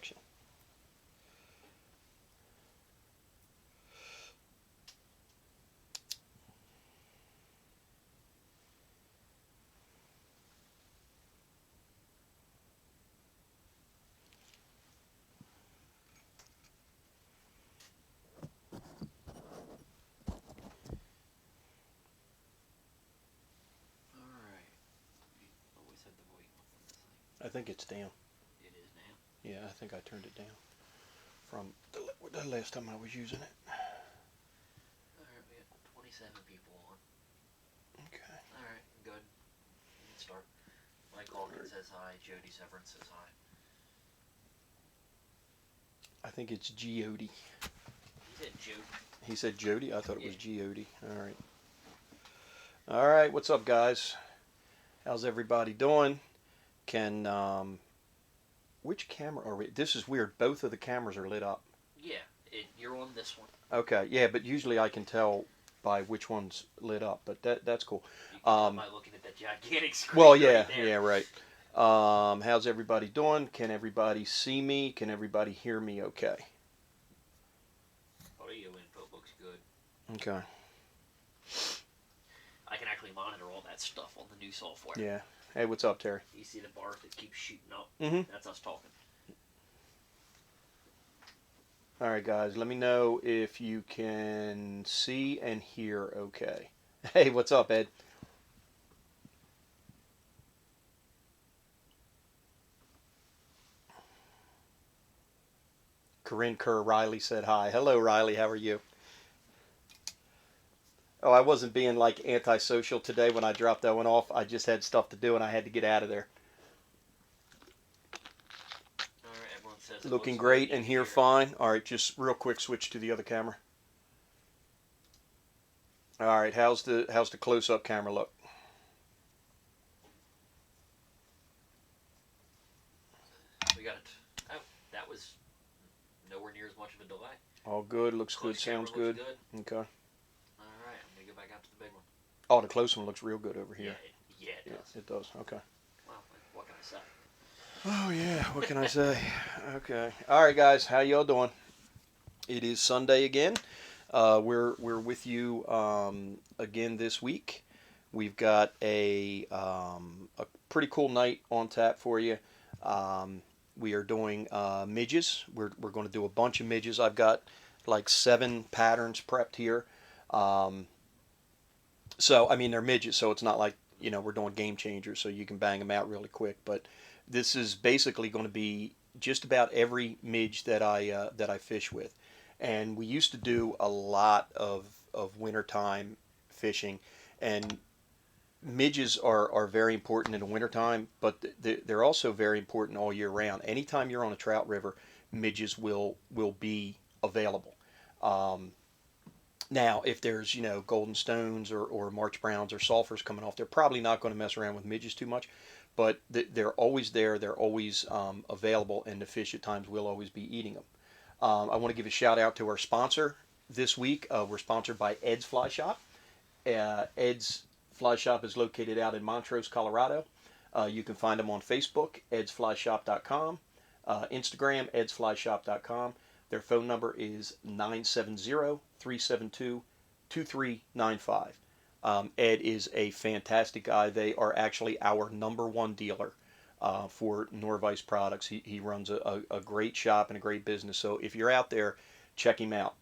connection. I think it's down. It is now? Yeah, I think I turned it down from the last time I was using it. Alright, we got 27 people on. Okay. Alright, good. You can start. Mike Hawkins says hi. Jody Severance says hi. I think it's G-O-D. He said Jody. He said Jody? I thought it was G-O-D. Alright. Alright, what's up, guys? How's everybody doing? Which camera are we? This is weird. Both of the cameras are lit up. Yeah, you're on this one. Okay, yeah, but usually I can tell by which one's lit up, but that's cool. You can tell by looking at that gigantic screen. Well, yeah, right there. yeah, right. How's everybody doing? Can everybody see me? Can everybody hear me okay? Audio input looks good. Okay. I can actually monitor all that stuff on the new software. Yeah. Hey, what's up, Terry? You see the bars that keep shooting up? Mm-hmm. That's us talking. All right, guys, let me know if you can see and hear okay. Hey, what's up, Ed? Corinne Kerr Riley said hi. Hello, Riley. How are you? Oh, I wasn't being like antisocial today when I dropped that one off. I just had stuff to do and I had to get out of there. All right, everyone says Looking great and here fine. All right, just real quick switch to the other camera. All right, how's the close-up camera look? We got it. Oh, that was nowhere near as much of a delay. All good, looks good, sounds good. Okay. All right, I'm going to go back out to the big one. Oh, the close one looks real good over here. Yeah, it does. Yeah, it does. Okay. Well, what can I say? Oh, yeah, what can I say? Okay. All right, guys, how y'all doing? It is Sunday again. We're with you again this week. We've got a pretty cool night on tap for you. We are doing midges. We're going to do a bunch of midges. I've got like 7 patterns prepped here. So, I mean, they're midges, so it's not like, you know, we're doing game changers, so you can bang them out really quick. But this is basically going to be just about every midge that I fish with. And we used to do a lot of wintertime fishing, and midges are very important in the wintertime, but they're also very important all year round. Anytime you're on a trout river, midges will be available. Now, if there's, you know, golden stones or March browns or sulfurs coming off, they're probably not going to mess around with midges too much, but they're always there. They're always available, and the fish at times will always be eating them. I want to give a shout out to our sponsor this week. We're sponsored by Ed's Fly Shop. Ed's Fly Shop is located out in Montrose, Colorado. You can find them on Facebook, edsflyshop.com, Instagram, edsflyshop.com. Their phone number is 970-372-2395. Ed is a fantastic guy. They are actually our #1 dealer for Nor-vise products. He runs a great shop and a great business. So if you're out there, check him out.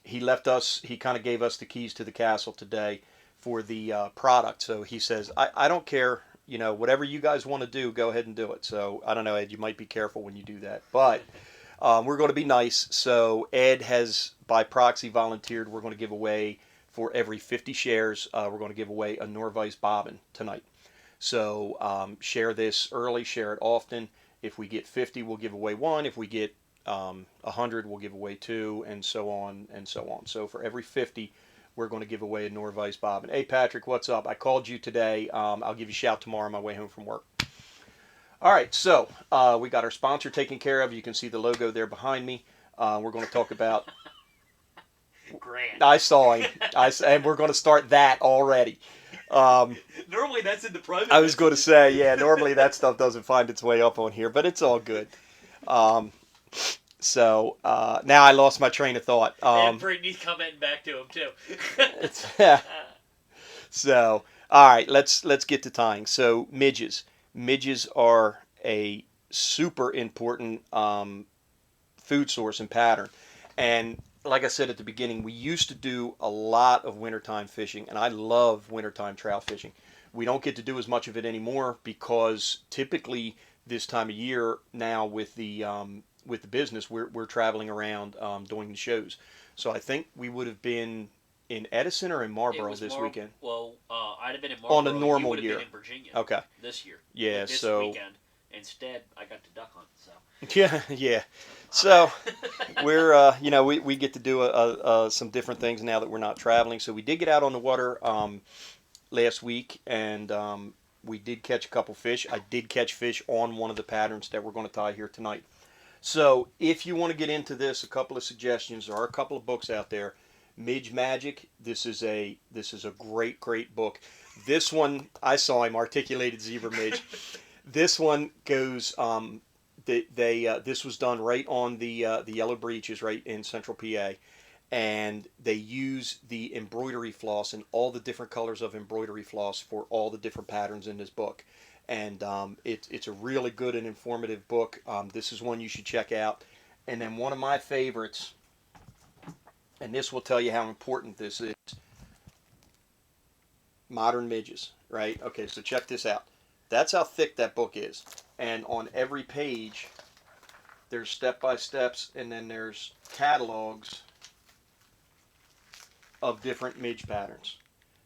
He kind of gave us the keys to the castle today for the product. So he says, I don't care, you know, whatever you guys want to do, go ahead and do it. So I don't know, Ed, you might be careful when you do that. But we're going to be nice. So Ed has, by proxy, volunteered. We're going to give away, for every 50 shares, we're going to give away a Nor-vise bobbin tonight. So share this early, share it often. If we get 50, we'll give away 1. If we get 100, we'll give away 2, and so on and so on. So for every 50, we're going to give away a Nor-vise bobbin. Hey, Patrick, what's up? I called you today. I'll give you a shout tomorrow on my way home from work. All right, so we got our sponsor taken care of. You can see the logo there behind me. We're going to talk about... Grant. I saw him. And we're going to start that already. Normally that's in the private. I was going to say, yeah, normally that stuff doesn't find its way up on here, but it's all good. So now I lost my train of thought. And Brittany's commenting back to him too. It's, so all right, let's get to tying. So midges, midges are a super important food source and pattern. And like I said at the beginning, we used to do a lot of wintertime fishing, and I love wintertime trout fishing. We don't get to do as much of it anymore because typically this time of year now with the business, we're traveling around doing the shows. So I think we would have been in Edison or in It Marlboro was this weekend Well, I'd have been in on a Marlboro. You normal would have year. been in Virginia. Okay. This year. Yeah. This So weekend. Instead, I got to duck hunt. So. yeah, yeah. So we're we get to do some different things now that we're not traveling. So we did get out on the water last week, and we did catch a couple fish. I did catch fish on one of the patterns that we're going to tie here tonight. So if you want to get into this, a couple of suggestions. There are a couple of books out there. Midge Magic. This is a great book. This one I saw him articulated zebra midge. This one goes. This was done right on the Yellow Breeches, right in Central PA, and they use the embroidery floss and all the different colors of embroidery floss for all the different patterns in this book. And it's a really good and informative book. This is one you should check out. And then one of my favorites, and this will tell you how important this is, Modern Midges, right? Okay, so check this out. That's how thick that book is. And on every page, there's step-by-steps, and then there's catalogs of different midge patterns.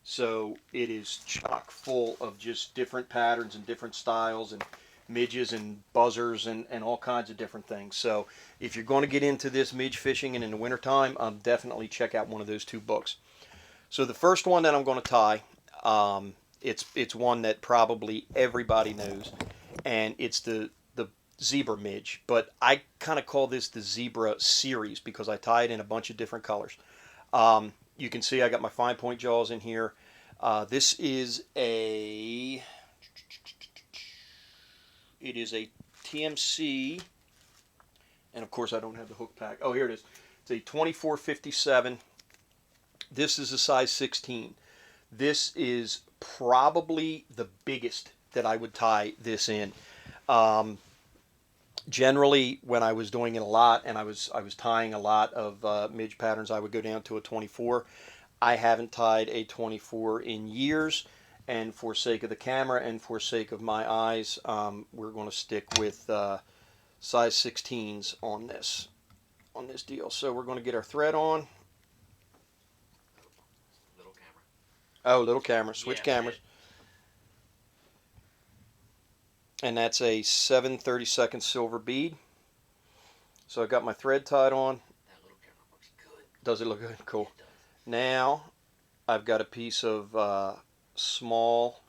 So it is chock full of just different patterns and different styles and midges and buzzers and all kinds of different things. So if you're going to get into this midge fishing and in the wintertime, definitely check out one of those two books. So the first one that I'm going to tie, it's one that probably everybody knows, and it's the zebra midge. But I kind of call this the zebra series because I tie it in a bunch of different colors. You can see I got my fine point jaws in here. This is a TMC, and of course I don't have the hook pack. Oh, here it is. It's a 2457. This is a size 16. This is probably the biggest that I would tie this in. Generally, when I was doing it a lot and I was tying a lot of midge patterns, I would go down to a 24. I haven't tied a 24 in years, and for sake of the camera and for sake of my eyes, we're going to stick with size 16s on this deal. So we're going to get our thread on. Little camera. Oh, little camera. Switch Yeah, cameras. And that's a 7/32 silver bead. So I got my thread tied on. That little camera looks good. Does it look good? Cool. It does. Now I've got a piece of small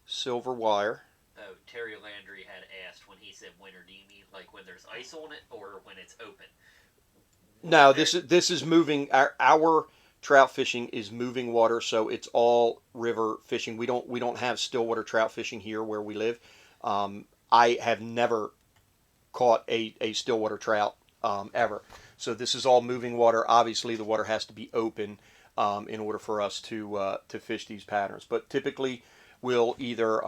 silver wire. Oh, Terry Landry had asked when he said winter, do you mean like when there's ice on it or when it's open? No, this is moving. Our trout fishing is moving water, so it's all river fishing. We don't have stillwater trout fishing here where we live. I have never caught a stillwater trout ever. So this is all moving water. Obviously, the water has to be open in order for us to fish these patterns. But typically, we will either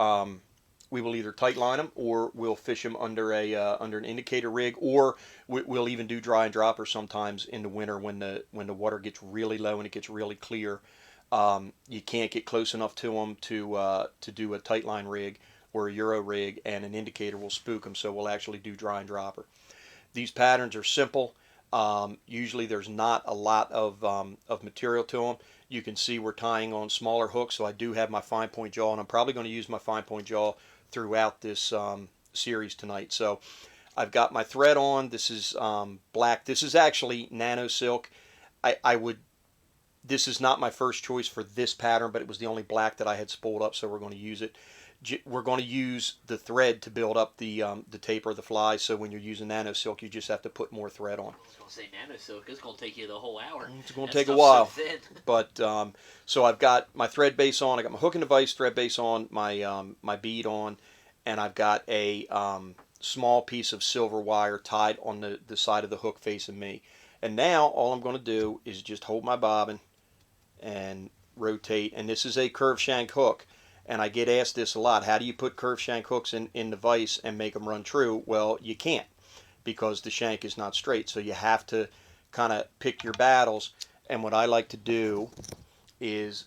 tight line them, or we'll fish them under an indicator rig, or we'll even do dry and dropper sometimes in the winter when the water gets really low and it gets really clear. You can't get close enough to them to do a tight line rig or a Euro rig, and an indicator will spook them, so we'll actually do dry and dropper. These patterns are simple. Usually there's not a lot of material to them. You can see we're tying on smaller hooks, so I do have my fine point jaw, and I'm probably going to use my fine point jaw throughout this series tonight. So I've got my thread on. This is black. This is actually nano silk. This is not my first choice for this pattern, but it was the only black that I had spooled up, so we're going to use it. We're going to use the thread to build up the taper of the fly, so when you're using nano silk, you just have to put more thread on. I was going to say nano silk. It's going to take you the whole hour. It's going to take a while. So thin. But so I've got my thread base on. I got my hook and device thread base on. My bead on, and I've got a small piece of silver wire tied on the side of the hook facing me. And now all I'm going to do is just hold my bobbin and rotate. And this is a curved shank hook. And I get asked this a lot. How do you put curved shank hooks in the vise and make them run true? Well, you can't, because the shank is not straight. So you have to kind of pick your battles. And what I like to do is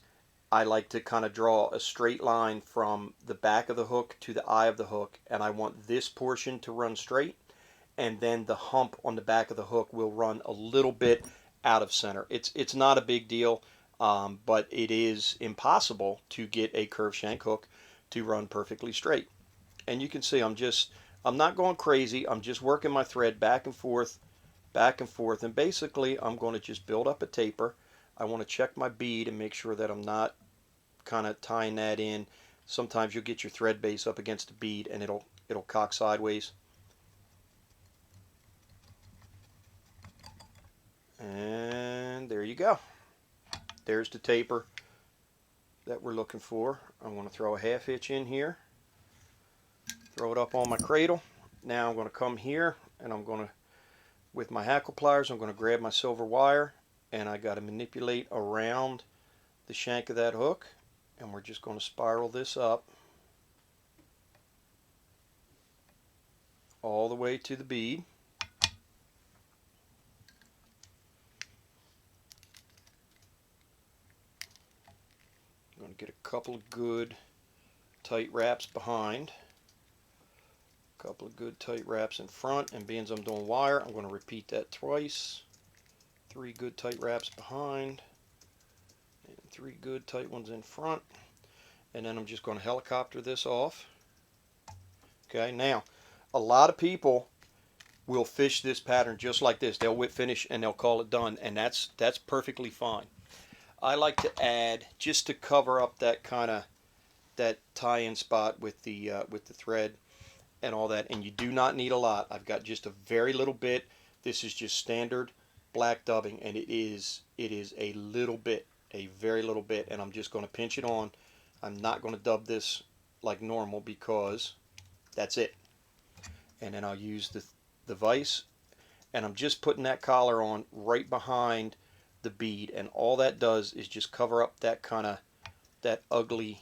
I like to kind of draw a straight line from the back of the hook to the eye of the hook. And I want this portion to run straight. And then the hump on the back of the hook will run a little bit out of center. It's not a big deal. But it is impossible to get a curved shank hook to run perfectly straight. And you can see I'm not going crazy. I'm just working my thread back and forth, and basically I'm going to just build up a taper. I want to check my bead and make sure that I'm not kind of tying that in. Sometimes you'll get your thread base up against the bead and it'll cock sideways. And there you go. There's the taper that we're looking for. I'm going to throw a 1/2 inch in here, throw it up on my cradle. Now I'm going to come here and I'm going to, with my hackle pliers, I'm going to grab my silver wire and I got to manipulate around the shank of that hook, and we're just going to spiral this up all the way to the bead. I'm going to get a couple of good tight wraps behind, a couple of good tight wraps in front, and being as I'm doing wire, I'm going to repeat that twice. 3 good tight wraps behind, and 3 good tight ones in front, and then I'm just going to helicopter this off. Okay, now a lot of people will fish this pattern just like this. They'll whip finish and they'll call it done, and that's perfectly fine. I like to add, just to cover up that kind of that tie-in spot with the thread and all that, and you do not need a lot. I've got just a very little bit. This is just standard black dubbing, and it is a little bit, a very little bit, and I'm just going to pinch it on. I'm not going to dub this like normal because that's it. And then I'll use the vise, and I'm just putting that collar on right behind the bead, and all that does is just cover up that kind of that ugly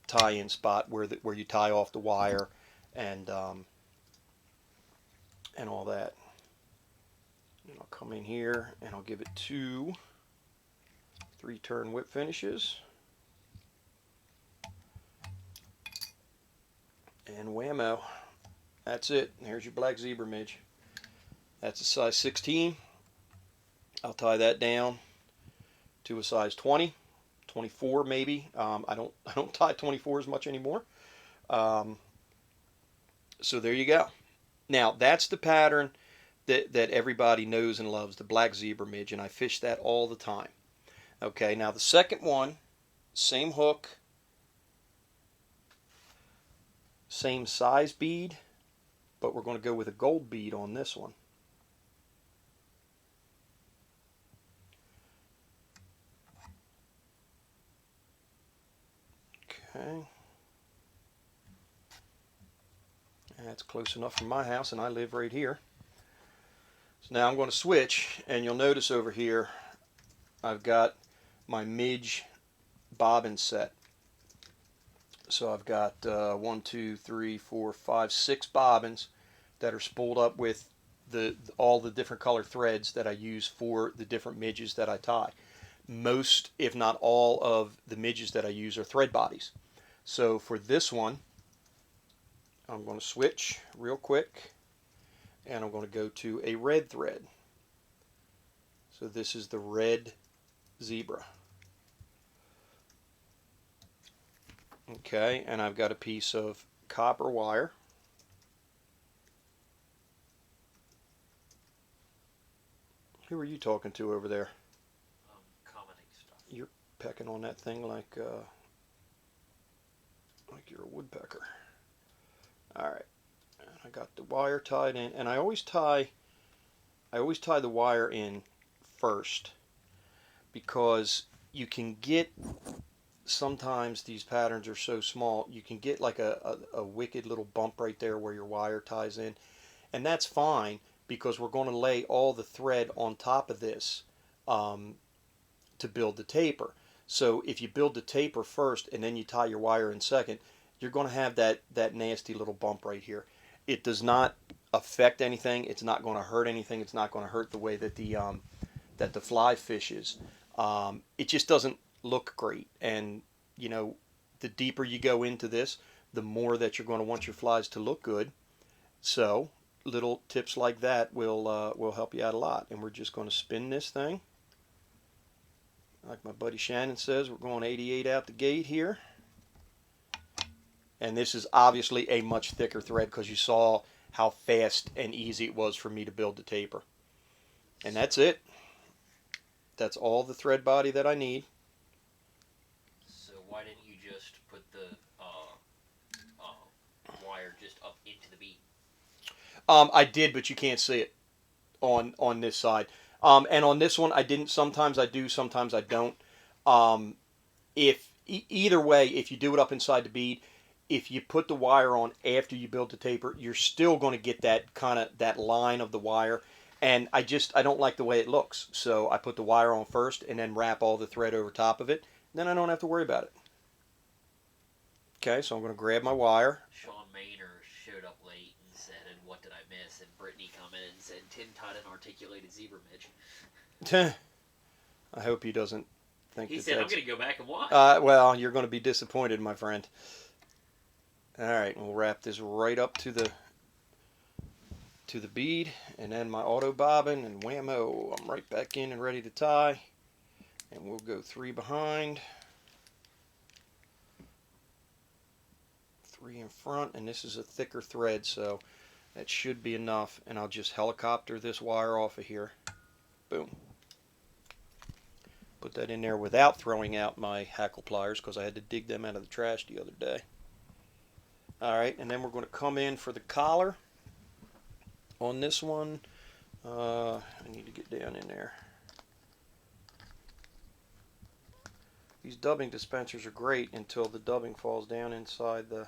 tie-in spot where you tie off the wire and all that. And I'll come in here and I'll give it 2 3-turn whip finishes, and whammo, that's it. There's your black zebra midge. That's a size 16. I'll tie that down to a size 20, 24 maybe. I don't tie 24s much anymore. So there you go. Now that's the pattern that everybody knows and loves, the black zebra midge, and I fish that all the time. Okay, now the second one, same hook, same size bead, but we're going to go with a gold bead on this one. Okay, that's close enough from my house, and I live right here. So now I'm going to switch, and you'll notice over here I've got my Midge bobbin set. So I've got 1, 2, 3, 4, 5, 6 bobbins that are spooled up with all the different color threads that I use for the different midges that I tie. Most, if not all, of the midges that I use are thread bodies. So for this one, I'm going to switch real quick, and I'm going to go to a red thread. So this is the red zebra. Okay, and I've got a piece of copper wire. Who are you talking to over there? Commenting stuff. You're pecking on that thing like you're a woodpecker. All right, and I got the wire tied in, and I always tie the wire in first, because you can get sometimes these patterns are so small, you can get like a wicked little bump right there where your wire ties in. And that's fine because we're going to lay all the thread on top of this um, to build the taper. So if you build the taper first and then you tie your wire in second, you're going to have that nasty little bump right here. It does not affect anything. It's not going to hurt anything. It's not going to hurt the way that the fly fishes. It just doesn't look great. And you know, the deeper you go into this, the more that you're going to want your flies to look good. So little tips like that will help you out a lot. And we're just going to spin this thing. Like my buddy Shannon says, we're going 88 out the gate here. And this is obviously a much thicker thread because you saw how fast and easy it was for me to build the taper. And that's it. That's all the thread body that I need. So why didn't you just put the wire just up into the bead? I did, but you can't see it on this side. And on this one, I didn't. Sometimes I do, sometimes I don't. Either way, if you do it up inside the bead, if you put the wire on after you build the taper, you're still going to get that kind of that line of the wire. And I don't like the way it looks. So I put the wire on first and then wrap all the thread over top of it. Then I don't have to worry about it. Okay, so I'm going to grab my wire. Sean Maynor showed up late and said, "And what did I miss?" And Brittany commented and said, "Tim tied an articulated zebra midge." I hope he doesn't think he that said, that's... "I'm going to go back and watch." Well, you're going to be disappointed, my friend. All right, we'll wrap this right up to the bead, and then my auto bobbin, and whammo, I'm right back in and ready to tie. And we'll go 3 behind, 3 in front, and this is a thicker thread, so that should be enough. And I'll just helicopter this wire off of here. Boom. Put that in there without throwing out my hackle pliers because I had to dig them out of the trash the other day. All right, and then we're going to come in for the collar on this one. I need to get down in there. These dubbing dispensers are great until the dubbing falls down inside the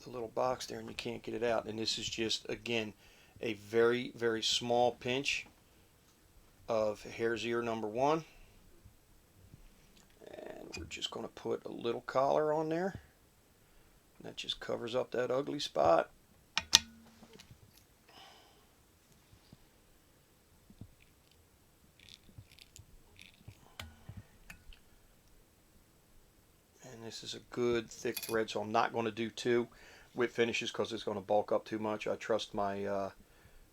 little box there and you can't get it out. And this is just, again, a very, very small pinch of hare's ear number 1. And we're just going to put a little collar on there. And that just covers up that ugly spot. And this is a good thick thread, so I'm not going to do 2 whip finishes because it's going to bulk up too much. I trust my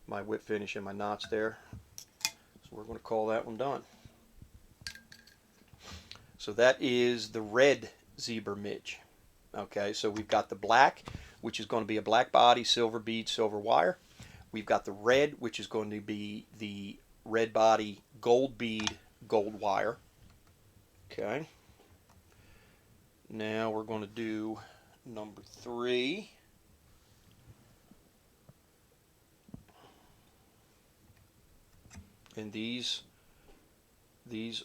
my whip finish and my knots there. So we're going to call that one done. So that is the red zebra midge. Okay, so we've got the black, which is going to be a black body, silver bead, silver wire. We've got the red, which is going to be the red body, gold bead, gold wire. Okay. Now we're going to do number 3. And these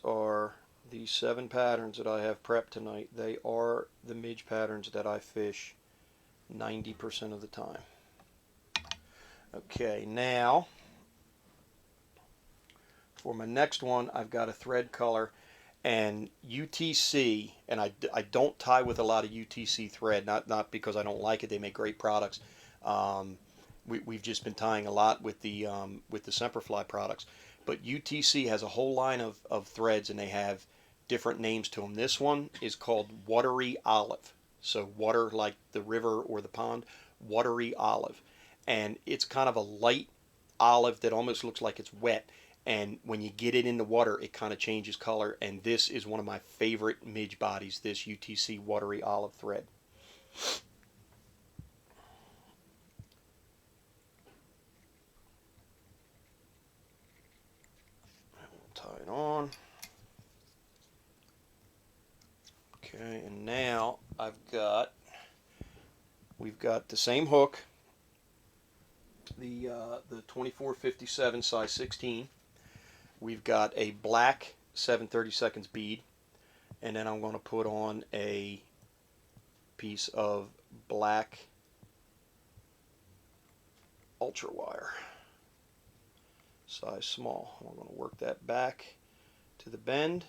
are these 7 patterns that I have prepped tonight. They are the midge patterns that I fish 90% of the time. Okay, now for my next one, I've got a thread color and UTC, and I don't tie with a lot of UTC thread, not because I don't like it. They make great products. We've just been tying a lot with the Semperfli products. But UTC has a whole line of threads, and they have different names to them. This one is called Watery Olive. So water like the river or the pond, Watery Olive. And it's kind of a light olive that almost looks like it's wet. And when you get it in the water, it kind of changes color. And this is one of my favorite midge bodies, this UTC Watery Olive thread. Tie it on. Okay, and now we've got the same hook, the 2457 size 16. We've got a black 7/32 bead, and then I'm going to put on a piece of black ultra wire, size small. I'm going to work that back to the bend,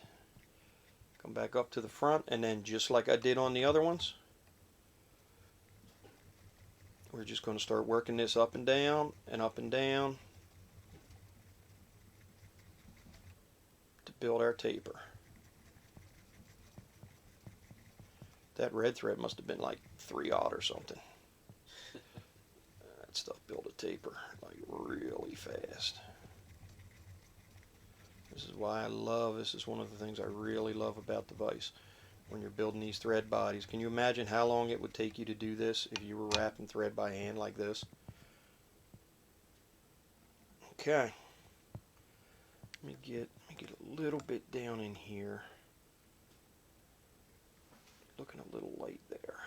come back up to the front, and then just like I did on the other ones, we're just going to start working this up and down and up and down to build our taper. That red thread must have been like 3/0 or something. That stuff built a taper like really fast. This is why I love, this is one of the things I really love about the vise. When you're building these thread bodies, can you imagine how long it would take you to do this if you were wrapping thread by hand like this? Okay. Let me get a little bit down in here. Looking a little light there.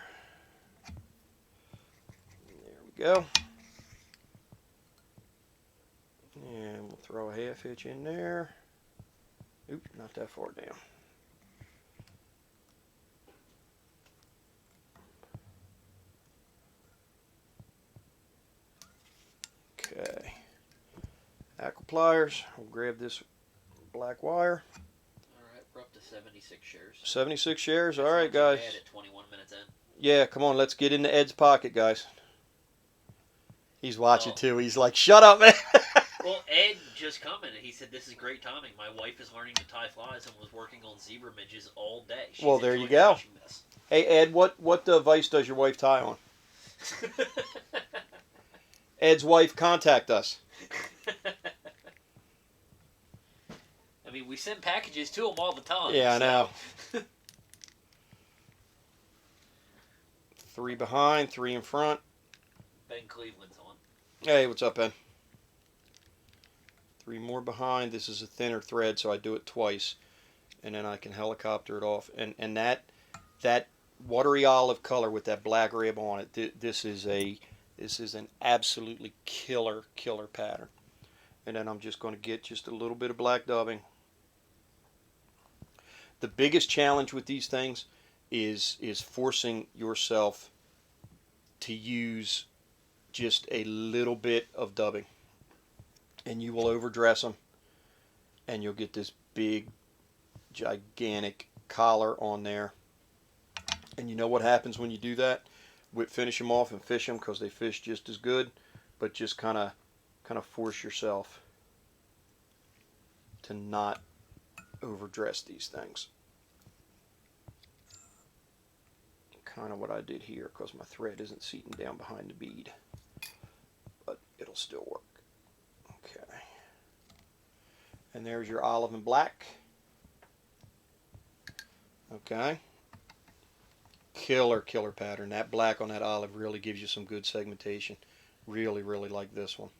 There we go. And we'll throw a 1/2 inch in there. Oop, not that far down. Okay. Aqua pliers. We'll grab this black wire. Alright, we're up to 76 shares. 76 shares. That's All right, not too guys. bad at 21 minutes in. Yeah, come on. Let's get into Ed's pocket, guys. He's watching Oh. too. He's like, shut up, man. Well, Ed just commented. He said, "This is great timing. My wife is learning to tie flies and was working on zebra midges all day." She's Well, there you enjoying go. watching this." Hey, Ed, what vise does your wife tie on? Ed's wife, contact us. I mean, we send packages to them all the time. Yeah, I so- know. 3 behind, 3 in front. Ben Cleveland's on. Hey, what's up, Ben? 3 more behind. This is a thinner thread, so I do it twice, and then I can helicopter it off. And that watery olive color with that black rib on it. This is an absolutely killer pattern. And then I'm just going to get just a little bit of black dubbing. The biggest challenge with these things is forcing yourself to use just a little bit of dubbing, and you will overdress them, and you'll get this big gigantic collar on there. And you know what happens when you do that? Finish them off and fish them, because they fish just as good, but just kind of force yourself to not overdress these things. Kind of what I did here, because my thread isn't seating down behind the bead, but it'll still work. Okay, and there's your olive and black. Okay, killer pattern. That black on that olive really gives you some good segmentation. Really like this one.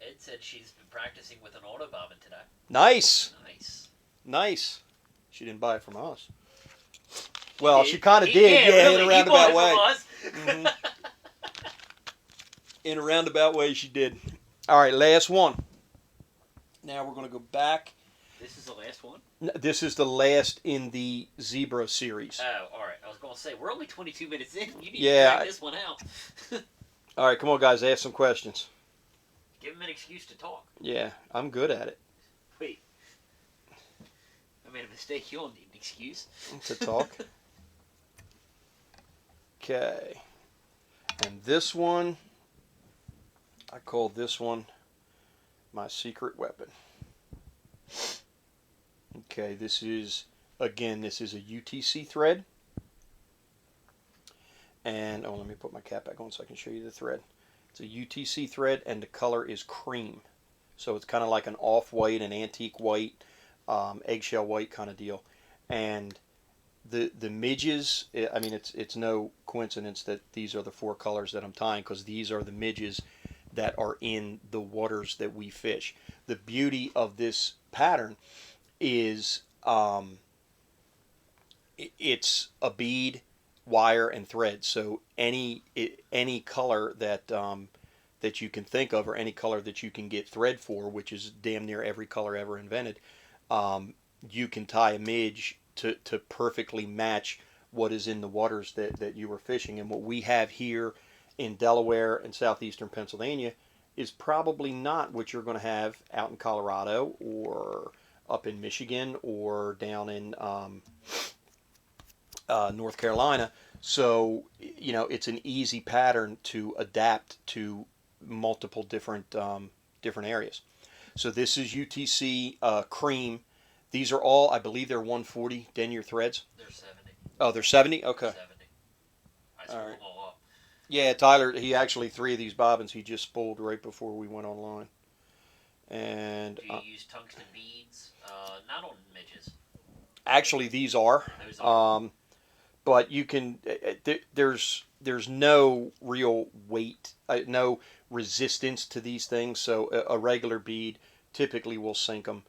Ed said she's been practicing with an auto bobbin today. Nice. Nice. She didn't buy it from us. Well, she kind of He- did, yeah, really, in a he bought roundabout it way. from us. In a roundabout way, she did. All right, last one. Now we're going to go back. This is the last one? This is the last in the Zebra series. Oh, alright. I was going to say, we're only 22 minutes in. You need Yeah, to drag this one out. All right, come on, guys, ask some questions. Give him an excuse to talk. Yeah, I'm good at it. Wait. I made a mistake. You don't need an excuse. To talk. Okay. And this one, I call this one my secret weapon. Okay, this is a UTC thread. And, let me put my cap back on so I can show you the thread. It's a UTC thread, and the color is cream. So it's kind of like an off-white, an antique white, eggshell white kind of deal. And the midges, I mean, it's no coincidence that these are the 4 colors that I'm tying, because these are the midges that are in the waters that we fish. The beauty of this pattern is it's a bead, wire, and thread. So any color that you can think of, or any color that you can get thread for, which is damn near every color ever invented, you can tie a midge to perfectly match what is in the waters that you were fishing. And what we have here in Delaware and southeastern Pennsylvania is probably not what you're going to have out in Colorado or up in Michigan or down in North Carolina. So, it's an easy pattern to adapt to multiple different areas. So this is UTC cream. These are all, I believe they're 140 denier threads. They're 70. Oh, they're 70? Okay. 70. I spooled them all up. Yeah, Tyler, he actually, 3 of these bobbins he just spooled right before we went online. And do you use tungsten beads? Not on midges. Actually, these are. Those are. But you can, there's no real weight, no resistance to these things. So a regular bead typically will sink them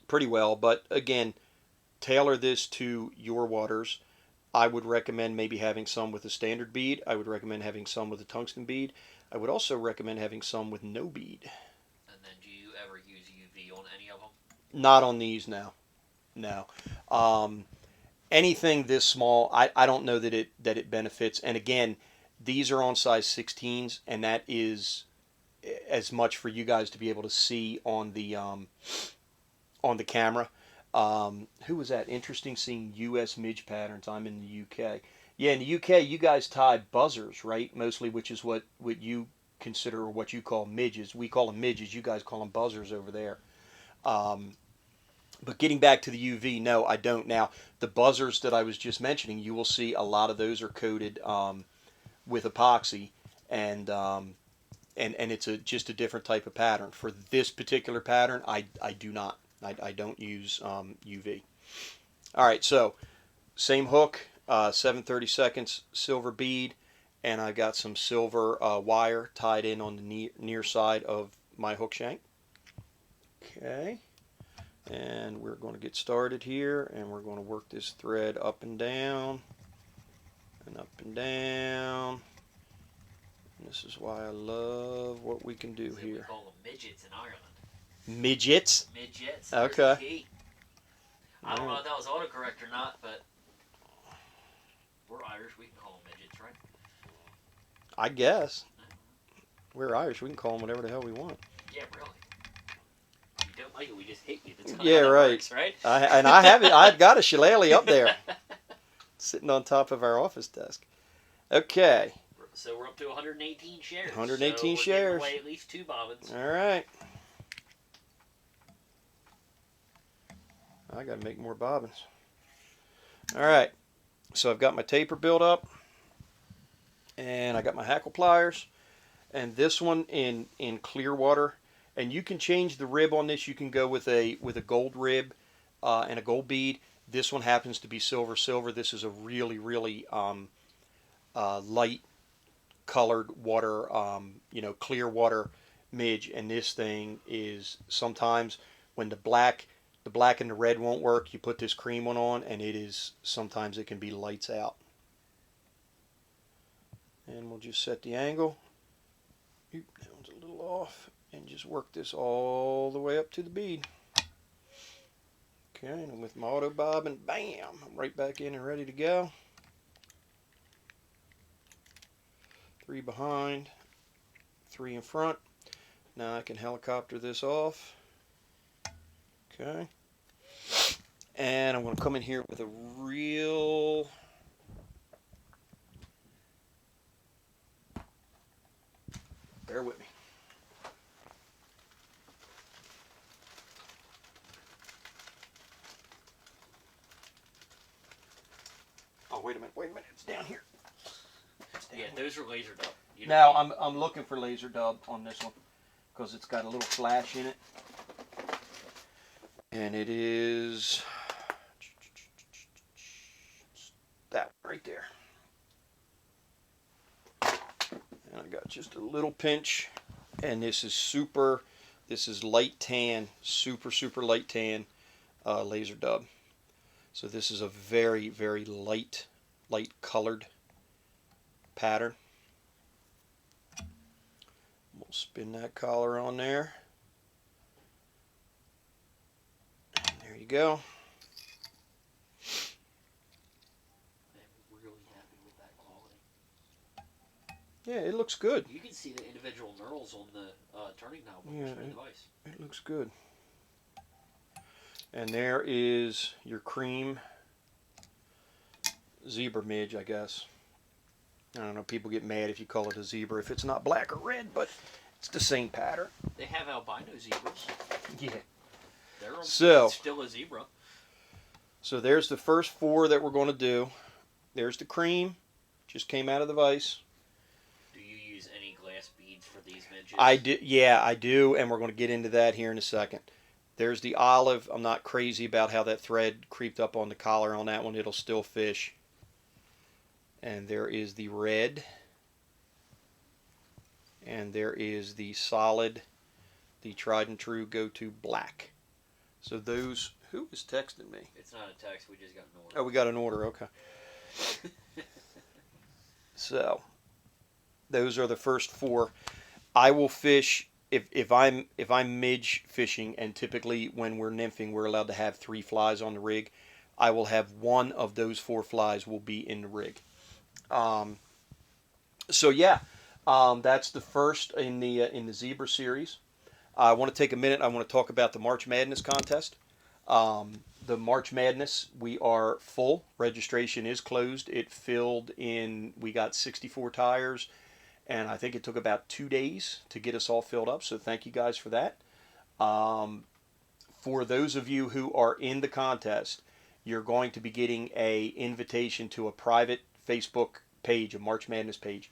pretty well. But again, tailor this to your waters. I would recommend maybe having some with a standard bead. I would recommend having some with a tungsten bead. I would also recommend having some with no bead. And then do you ever use UV on any of them? Not on these now. No. Anything this small, I don't know that it benefits. And again, these are on size 16s, and that is as much for you guys to be able to see on the camera. Who was that? Interesting seeing U.S. midge patterns. I'm in the U.K. Yeah, in the U.K. you guys tie buzzers, right? Mostly, which is what you consider or what you call midges. We call them midges. You guys call them buzzers over there. But getting back to the UV, no, I don't. Now, the buzzers that I was just mentioning, you will see a lot of those are coated with epoxy, and it's just a different type of pattern. For this particular pattern, I do not. I don't use UV. All right, so same hook, 7/32 silver bead, and I got some silver wire tied in on the near side of my hook shank. Okay. And we're going to get started here, and we're going to work this thread up and down, and up and down. And this is why I love what we can do here. We call them midgets in Ireland. Midgets? Midgets. Okay. I don't know if that was autocorrect or not, but we're Irish. We can call them midgets, right? I guess. We're Irish. We can call them whatever the hell we want. Yeah, really. Don't like it, we just hate you. That's yeah, how right. Works, right? I have it. I've got a shillelagh up there, sitting on top of our office desk. Okay. So we're up to 118 shares. 118 so shares. We're giving away at least 2 bobbins. All right. I got to make more bobbins. All right. So I've got my taper built up, and I got my hackle pliers, and this one in clear water. And you can change the rib on this. You can go with a gold rib and a gold bead. This one happens to be silver. This is a really, really light colored water, clear water midge. And this thing is sometimes when the black and the red won't work, you put this cream one on, and sometimes it can be lights out. And we'll just set the angle. Oop, that one's a little off. And just work this all the way up to the bead. Okay, and with my auto bobbin, bam, I'm right back in and ready to go. 3 behind, 3 in front. Now I can helicopter this off. Okay. And I'm going to come in here with a real... Bear with me. Oh, wait a minute, it's down here. Yeah, those are laser dub. Now, I'm looking for laser dub on this one because it's got a little flash in it. And it is that right there. And I got just a little pinch, and this is light tan, super light tan laser dub. So this is a very, very light colored pattern. We'll spin that collar on there. you go. I'm really happy with that quality. Yeah, it looks good. You can see the individual knurls on the turning knob when Yeah, you're spinning the vise. It looks good. And there is your cream zebra midge, I guess. I don't know, people get mad if you call it a zebra if it's not black or red, but it's the same pattern. They have albino zebras. Yeah. They're So, still a zebra. So there's the first 4 that we're going to do. There's the cream, just came out of the vise. Do you use any glass beads for these midges? I do, yeah, I do, and we're going to get into that here in a second. There's the olive. I'm not crazy about how that thread creeped up on the collar on that one. It'll still fish. And there is the red. And there is the solid, the tried and true go-to black. So those, who is texting me? It's not a text, we just got an order. Oh, we got an order, okay. So, those are the first 4. I will fish, if I'm midge fishing, and typically when we're nymphing, we're allowed to have 3 flies on the rig. I will have 1 of those 4 flies will be in the rig. So yeah, that's the first in the zebra series. I want to take a minute. I want to talk about the March Madness contest. The March Madness, we are full. Registration is closed. It filled in, we got 64 tires, and I think it took about 2 days to get us all filled up, so thank you guys for that. For those of you who are in the contest, you're going to be getting an invitation to a private Facebook page, a March Madness page.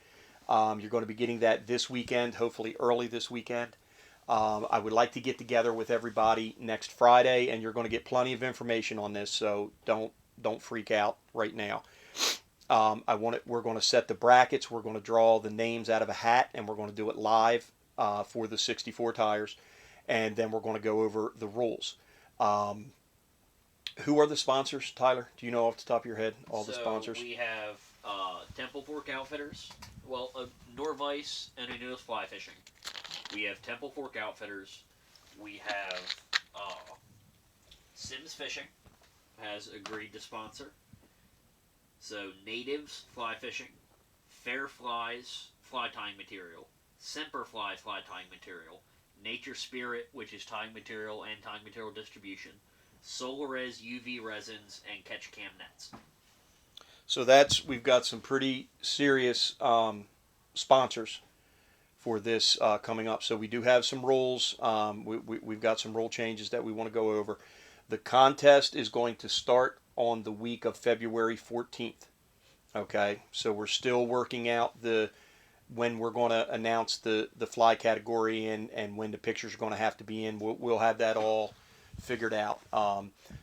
You're going to be getting that this weekend, hopefully early this weekend. I would like to get together with everybody next Friday, and you're going to get plenty of information on this, so don't freak out right now. We're going to set the brackets. We're going to draw the names out of a hat, and we're going to do it live for the 64 tires, and then we're going to go over the rules. Who are the sponsors, Tyler? Do you know off the top of your head all the sponsors? We have Temple Fork Outfitters, Nor-vise and O'Neill's Fly Fishing. We have Temple Fork Outfitters. We have Sims Fishing has agreed to sponsor. So Natives Fly Fishing, Fair Flies Fly Tying Material, Semper Fly Fly Tying Material, Nature Spirit, which is tying material and tying material distribution, Solarez UV resins, and Catch Cam nets. So we've got some pretty serious sponsors for this coming up. So we do have some rules. We've got some rule changes that we want to go over. The contest is going to start on the week of February 14th. Okay, so we're still working out when we're going to announce the fly category and when the pictures are going to have to be in. We'll have that all figured out.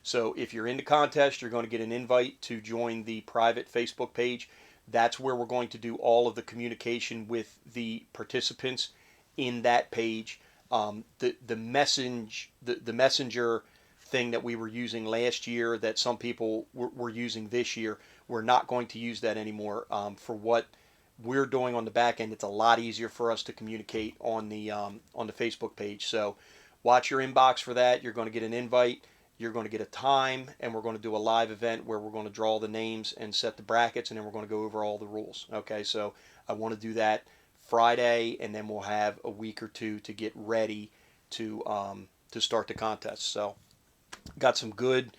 So if you're in the contest, you're going to get an invite to join the private Facebook page. That's where we're going to do all of the communication with the participants in that page. The messenger thing that we were using last year that some people were using this year, we're not going to use that anymore. For what we're doing on the back end, it's a lot easier for us to communicate on the Facebook page. So watch your inbox for that. You're going to get an invite. You're going to get a time, and we're going to do a live event where we're going to draw the names and set the brackets, and then we're going to go over all the rules. Okay, so I want to do that Friday, and then we'll have a week or two to get ready to start the contest. So got some good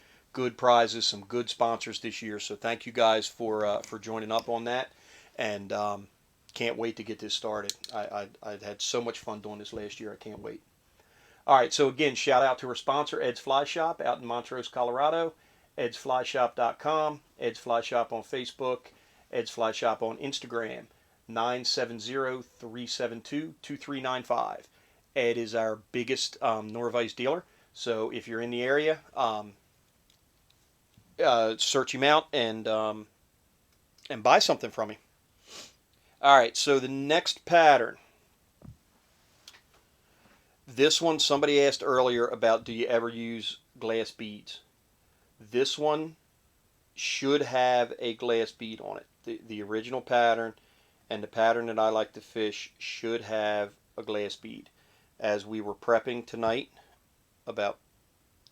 prizes, some good sponsors this year. So thank you guys for joining up on that, and can't wait to get this started. I had so much fun doing this last year. I can't wait. All right, so again, shout out to our sponsor, Ed's Fly Shop, out in Montrose, Colorado. edsflyshop.com, Ed's Fly Shop on Facebook, Ed's Fly Shop on Instagram, 970-372-2395. Ed is our biggest Nor-vise dealer, so if you're in the area, search him out and buy something from him. All right, so the next pattern. This one, somebody asked earlier about, do you ever use glass beads? This one should have a glass bead on it. The original pattern and the pattern that I like to fish should have a glass bead. As we were prepping tonight, about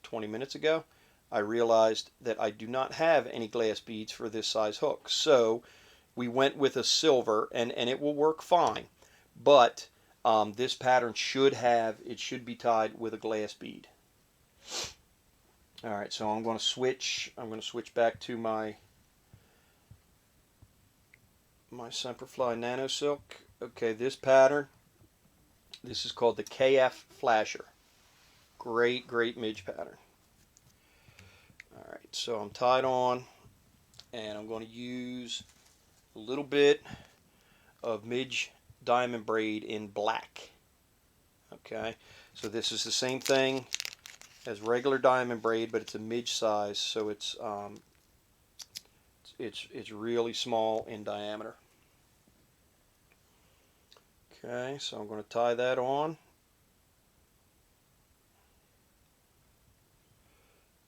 20 minutes ago, I realized that I do not have any glass beads for this size hook. So we went with a silver, and it will work fine. But this pattern should be tied with a glass bead. All right, so I'm going to switch back to my Semperfli Nano Silk. Okay, this pattern, this is called the KF Flasher. Great Midge pattern. All right, so I'm tied on, and I'm going to use a little bit of Midge diamond braid in black. Okay, so this is the same thing as regular diamond braid, but it's a Midge size, so it's really small in diameter. Okay, so I'm going to tie that on.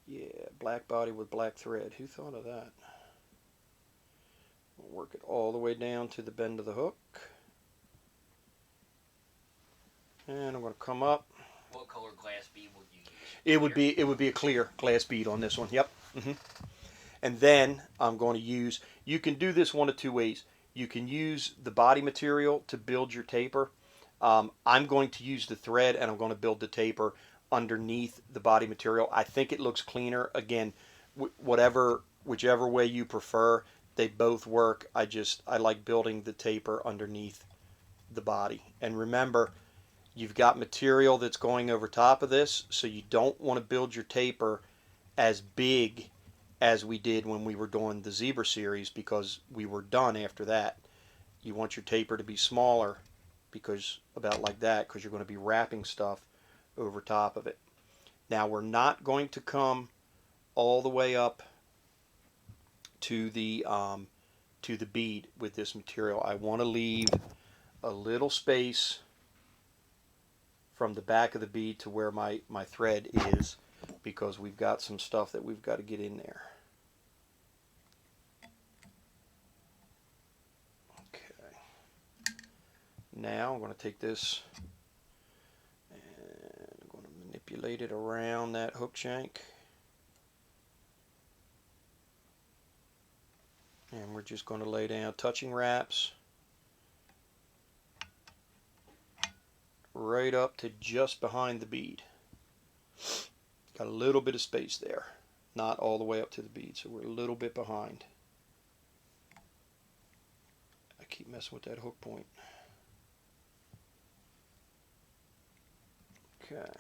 Yeah, black body with black thread. Who thought of that? We'll work it all the way down to the bend of the hook. And I'm going to come up. What color glass bead would you use? It would be a clear glass bead on this one. Yep. And then I'm going to use, you can do this one of two ways. You can use the body material to build your taper. I'm going to use the thread, and I'm going to build the taper underneath the body material. I think it looks cleaner. Again, whichever way you prefer, they both work. I like building the taper underneath the body. And remember, you've got material that's going over top of this, so you don't want to build your taper as big as we did when we were doing the zebra series, because we were done after that. You want your taper to be smaller, because about like that, because you're going to be wrapping stuff over top of it. Now we're not going to come all the way up to the bead with this material. I want to leave a little space from the back of the bead to where my thread is, because we've got some stuff that we've got to get in there. Okay. Now I'm going to take this and I'm going to manipulate it around that hook shank. And we're just going to lay down touching wraps right up to just behind the bead. Got a little bit of space there, not all the way up to the bead, so we're a little bit behind. I keep messing with that hook point. Okay,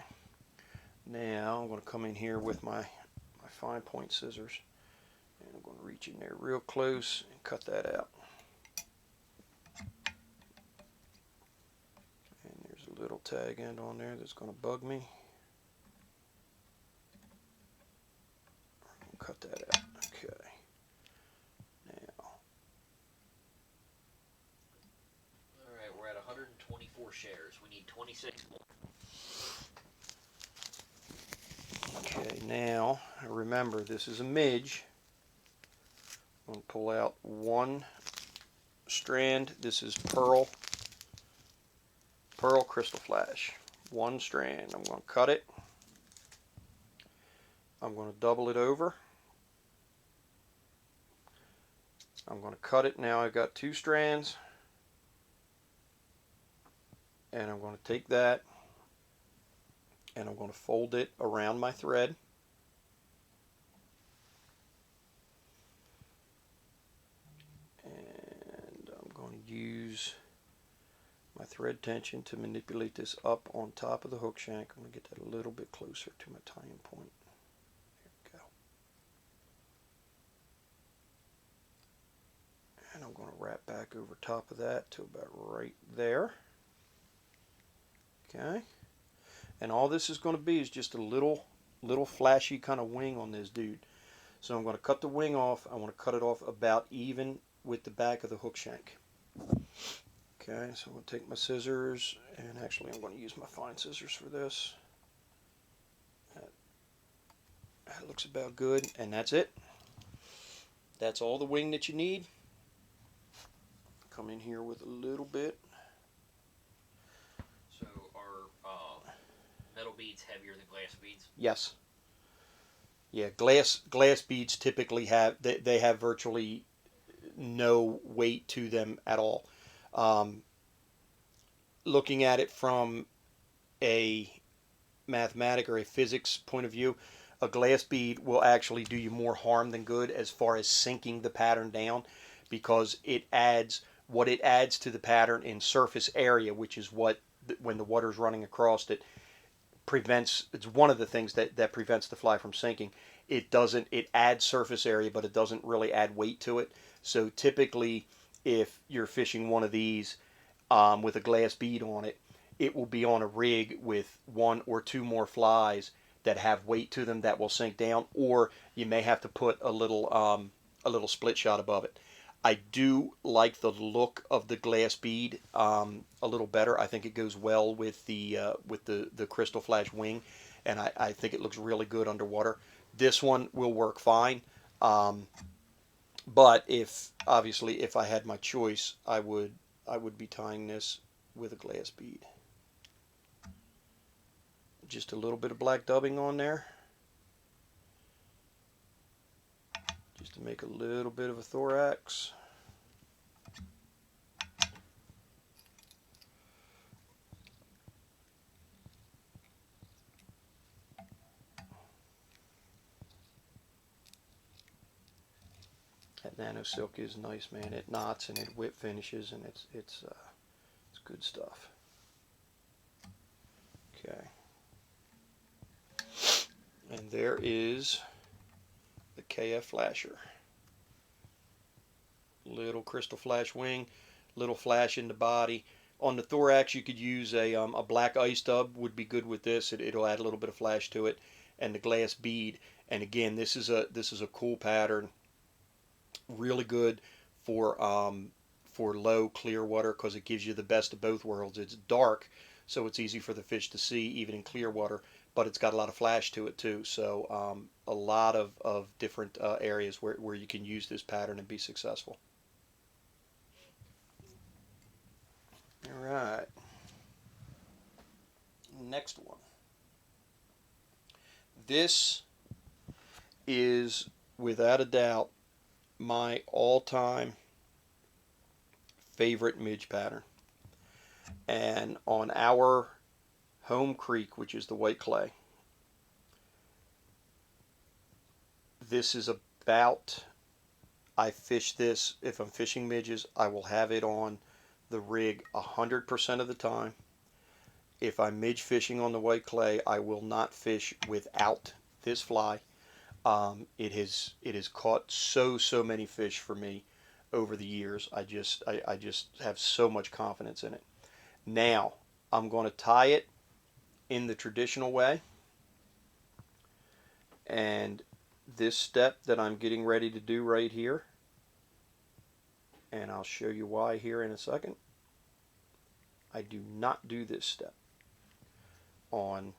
now I'm going to come in here with my fine point scissors, and I'm going to reach in there real close and cut that out. And there's a little tag end on there that's going to bug me. Cut that out. Okay. Now. Alright, we're at 124 shares. We need 26 more. Okay, now remember, this is a midge. I'm going to pull out one strand. This is pearl crystal flash. One strand. I'm going to cut it. I'm going to double it over. I'm going to cut it. Now I've got two strands, and I'm going to take that and I'm going to fold it around my thread. And I'm going to use my thread tension to manipulate this up on top of the hook shank. I'm going to get that a little bit closer to my tying point. And I'm going to wrap back over top of that to about right there. Okay. And all this is going to be is just a little flashy kind of wing on this dude. So I'm going to cut the wing off. I want to cut it off about even with the back of the hook shank. Okay, so I'm going to take my scissors, and actually I'm going to use my fine scissors for this. That looks about good, and that's it. That's all the wing that you need. Come in here with a little bit. So are metal beads heavier than glass beads? Yes. Yeah, glass beads typically they have virtually no weight to them at all. Um, Looking at it from a mathematic or a physics point of view, a glass bead will actually do you more harm than good as far as sinking the pattern down, because it adds to the pattern in surface area, which is what when the water's running across it prevents. It's one of the things that prevents the fly from sinking. It adds surface area, but it doesn't really add weight to it. So typically, if you're fishing one of these with a glass bead on it, it will be on a rig with one or two more flies that have weight to them that will sink down, or you may have to put a little split shot above it. I do like the look of the glass bead a little better. I think it goes well with the crystal flash wing, and I think it looks really good underwater. This one will work fine, um, but if I had my choice, I would be tying this with a glass bead. Just a little bit of black dubbing on there, just to make a little bit of a thorax. That nano silk is nice, man. It knots and it whip finishes, and it's good stuff. Okay. And there is the KF flasher. Little crystal flash wing, little flash in the body. On the thorax, you could use a black ice dub would be good with this. It'll add a little bit of flash to it, and the glass bead. And again, this is a cool pattern. Really good for low clear water, because it gives you the best of both worlds. It's dark, so it's easy for the fish to see even in clear water, but it's got a lot of flash to it too. So a lot of different areas where you can use this pattern and be successful. All right. Next one. This is without a doubt my all-time favorite midge pattern. And on our home creek, which is the white clay, this is about, I fish this, if I'm fishing midges, I will have it on the rig 100% of the time. If I'm midge fishing on the white clay, I will not fish without this fly. It has caught so many fish for me over the years. I just have so much confidence in it. Now I'm going to tie it in the traditional way, and this step that I'm getting ready to do right here, and I'll show you why here in a second. I do not do this step on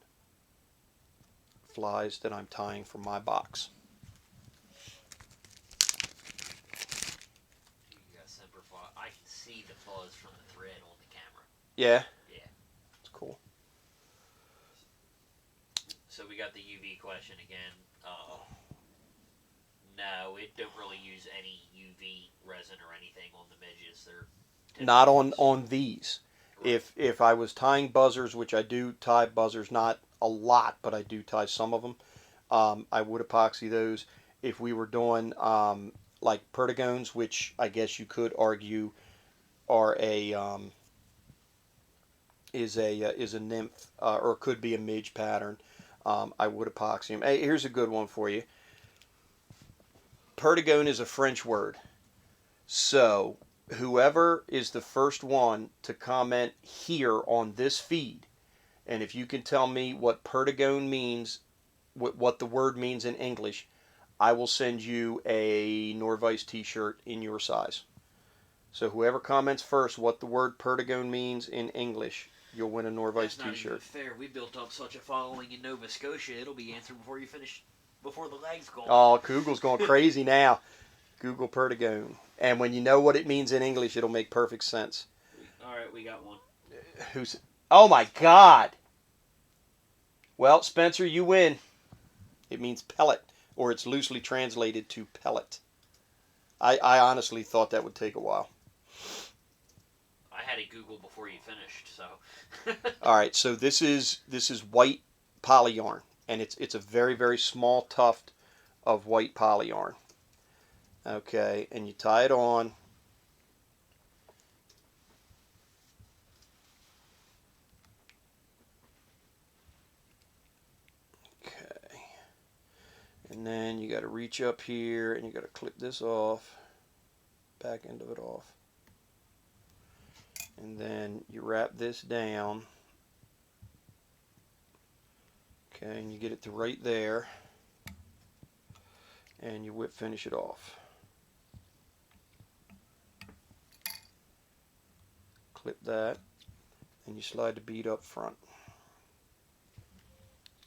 flies that I'm tying for my box. You got semper fly. I can see the fuzz from the thread on the camera. Yeah? Yeah. It's cool. So we got the UV question again. No, it don't really use any UV resin or anything on the midges. They're Not on these. Right. If I was tying buzzers, which I do tie buzzers, not a lot, but I do tie some of them, I would epoxy those. If we were doing like perdigones, which I guess you could argue are is a nymph or could be a midge pattern, I would epoxy them. Hey, here's a good one for you. Perdigone is a French word, so whoever is the first one to comment here on this feed, and if you can tell me what perdigone means, what the word means in English, I will send you a Nor-vise t-shirt in your size. So whoever comments first what the word perdigone means in English, you'll win a Nor-vise That's not t-shirt. even fair. We built up such a following in Nova Scotia. It'll be answered before the legs go. Oh, Google's going crazy now. Google perdigone. And when you know what it means in English, it'll make perfect sense. All right, we got one. Who's? Oh my God! Well, Spencer, you win. It means pellet. or it's loosely translated to pellet. I honestly thought that would take a while. I had to Google before you finished, so. All right, so this is white poly yarn, and it's a very, very small tuft of white poly yarn. Okay, and you tie it on. Okay, and then you got to reach up here and you got to clip this off, back end of it off, and then you wrap this down. Okay, and you get it to right there, and you whip finish it off. Clip that, and you slide the bead up front.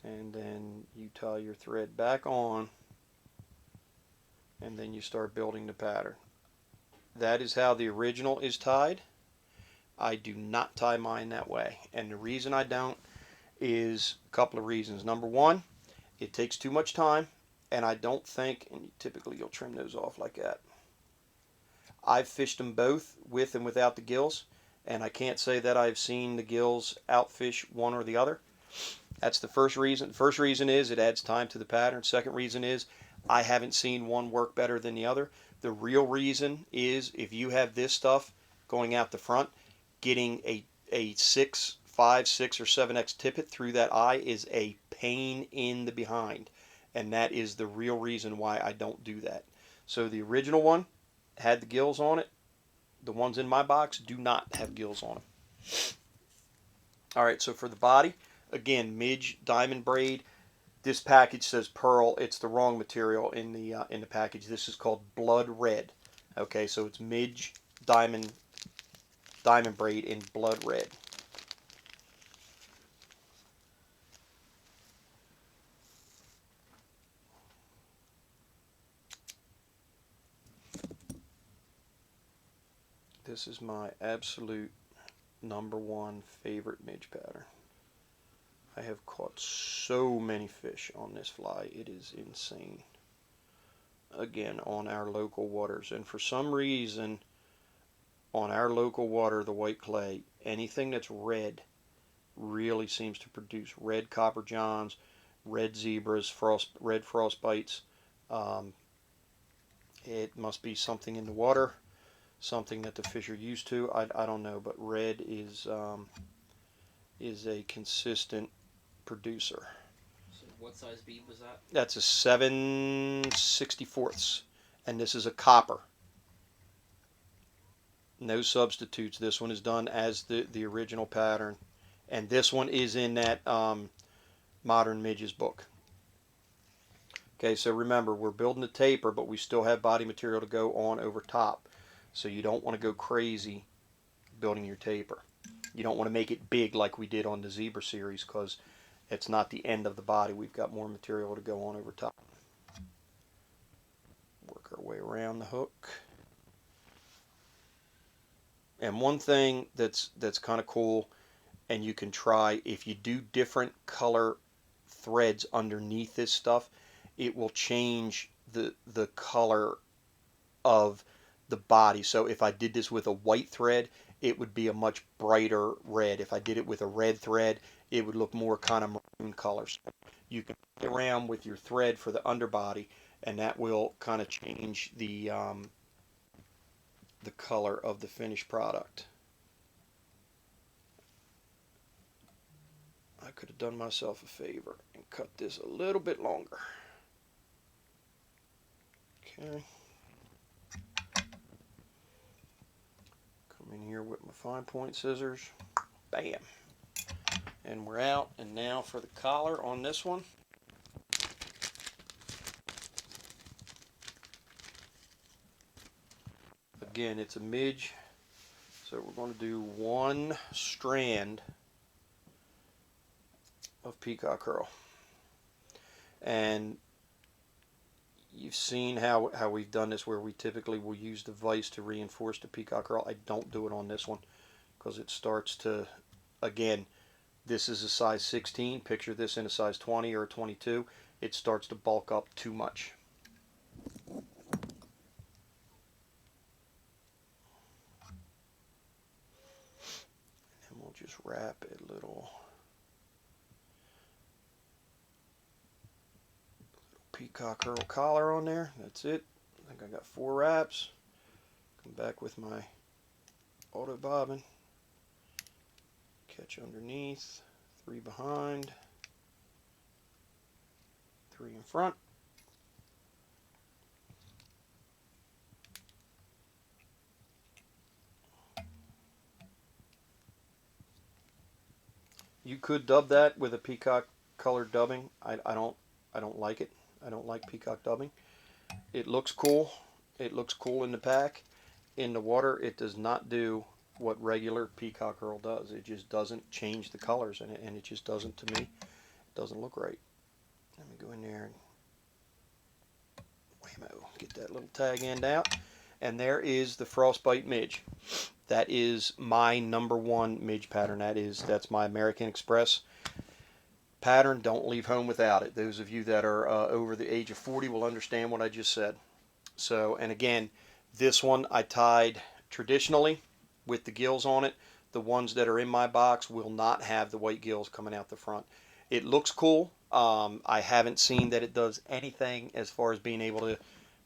And then you tie your thread back on, and then you start building the pattern. That is how the original is tied. I do not tie mine that way, and the reason I don't is a couple of reasons. Number one, it takes too much time, and I don't think, and typically you'll trim those off like that. I've fished them both with and without the gills, and I can't say that I've seen the gills outfish one or the other. That's the first reason. The first reason is it adds time to the pattern. Second reason is I haven't seen one work better than the other. The real reason is if you have this stuff going out the front, getting a 6, 5, 6, or 7x tippet through that eye is a pain in the behind. And that is the real reason why I don't do that. So the original one had the gills on it. The ones in my box do not have gills on them. All right, so for the body, again, Midge diamond braid. This package says pearl. It's the wrong material in the package. This is called blood red. Okay, so it's Midge diamond braid in blood red. This is my absolute #1 favorite Midge pattern. I have caught so many fish on this fly. It is insane. Again, on our local waters. And for some reason, on our local water, the white clay, anything that's red really seems to produce red copper johns, red zebras, red frostbites. It must be something in the water, something that the fish are used to. I don't know, but red is a consistent producer. So what size bead was that? That's a 7/64, and this is a copper. No substitutes. This one is done as the original pattern, and this one is in that Modern Midges book. Okay, so remember, we're building a taper, but we still have body material to go on over top. So you don't want to go crazy building your taper. You don't want to make it big like we did on the zebra series, because it's not the end of the body. We've got more material to go on over top. Work our way around the hook. And one thing that's kind of cool, and you can try, if you do different color threads underneath this stuff, it will change the color of the body. So if I did this with a white thread, it would be a much brighter red. If I did it with a red thread, it would look more kind of maroon colors. You can play around with your thread for the underbody, and that will kind of change the color of the finished product. I could have done myself a favor and cut this a little bit longer. Okay. Come in here with my fine point scissors. Bam. And we're out. And now for the collar on this one. Again, it's a midge. So we're going to do one strand of peacock curl. And you've seen how we've done this, where we typically will use the vise to reinforce the peacock curl. I don't do it on this one because it starts to, again, this is a size 16. Picture this in a size 20 or a 22. it starts to bulk up too much. And we'll just wrap a little peacock herl collar on there. That's it. I think I got 4 wraps. Come back with my auto bobbin. Catch underneath, 3 behind, 3 in front. You could dub that with a peacock colored dubbing. I don't like it. I don't like peacock dubbing. It looks cool. It looks cool in the pack. In the water, it does not do what regular peacock herl does. It just doesn't change the colors in it, and it just doesn't, to me, it doesn't look right. Let me go in there and whammo, get that little tag end out. And there is the Frostbite Midge. That is my #1 Midge pattern. That's my American Express pattern. Don't leave home without it. Those of you that are over the age of 40 will understand what I just said. So, and again, this one I tied traditionally with the gills on it. The ones that are in my box will not have the white gills coming out the front. It looks cool. I haven't seen that it does anything as far as being able to,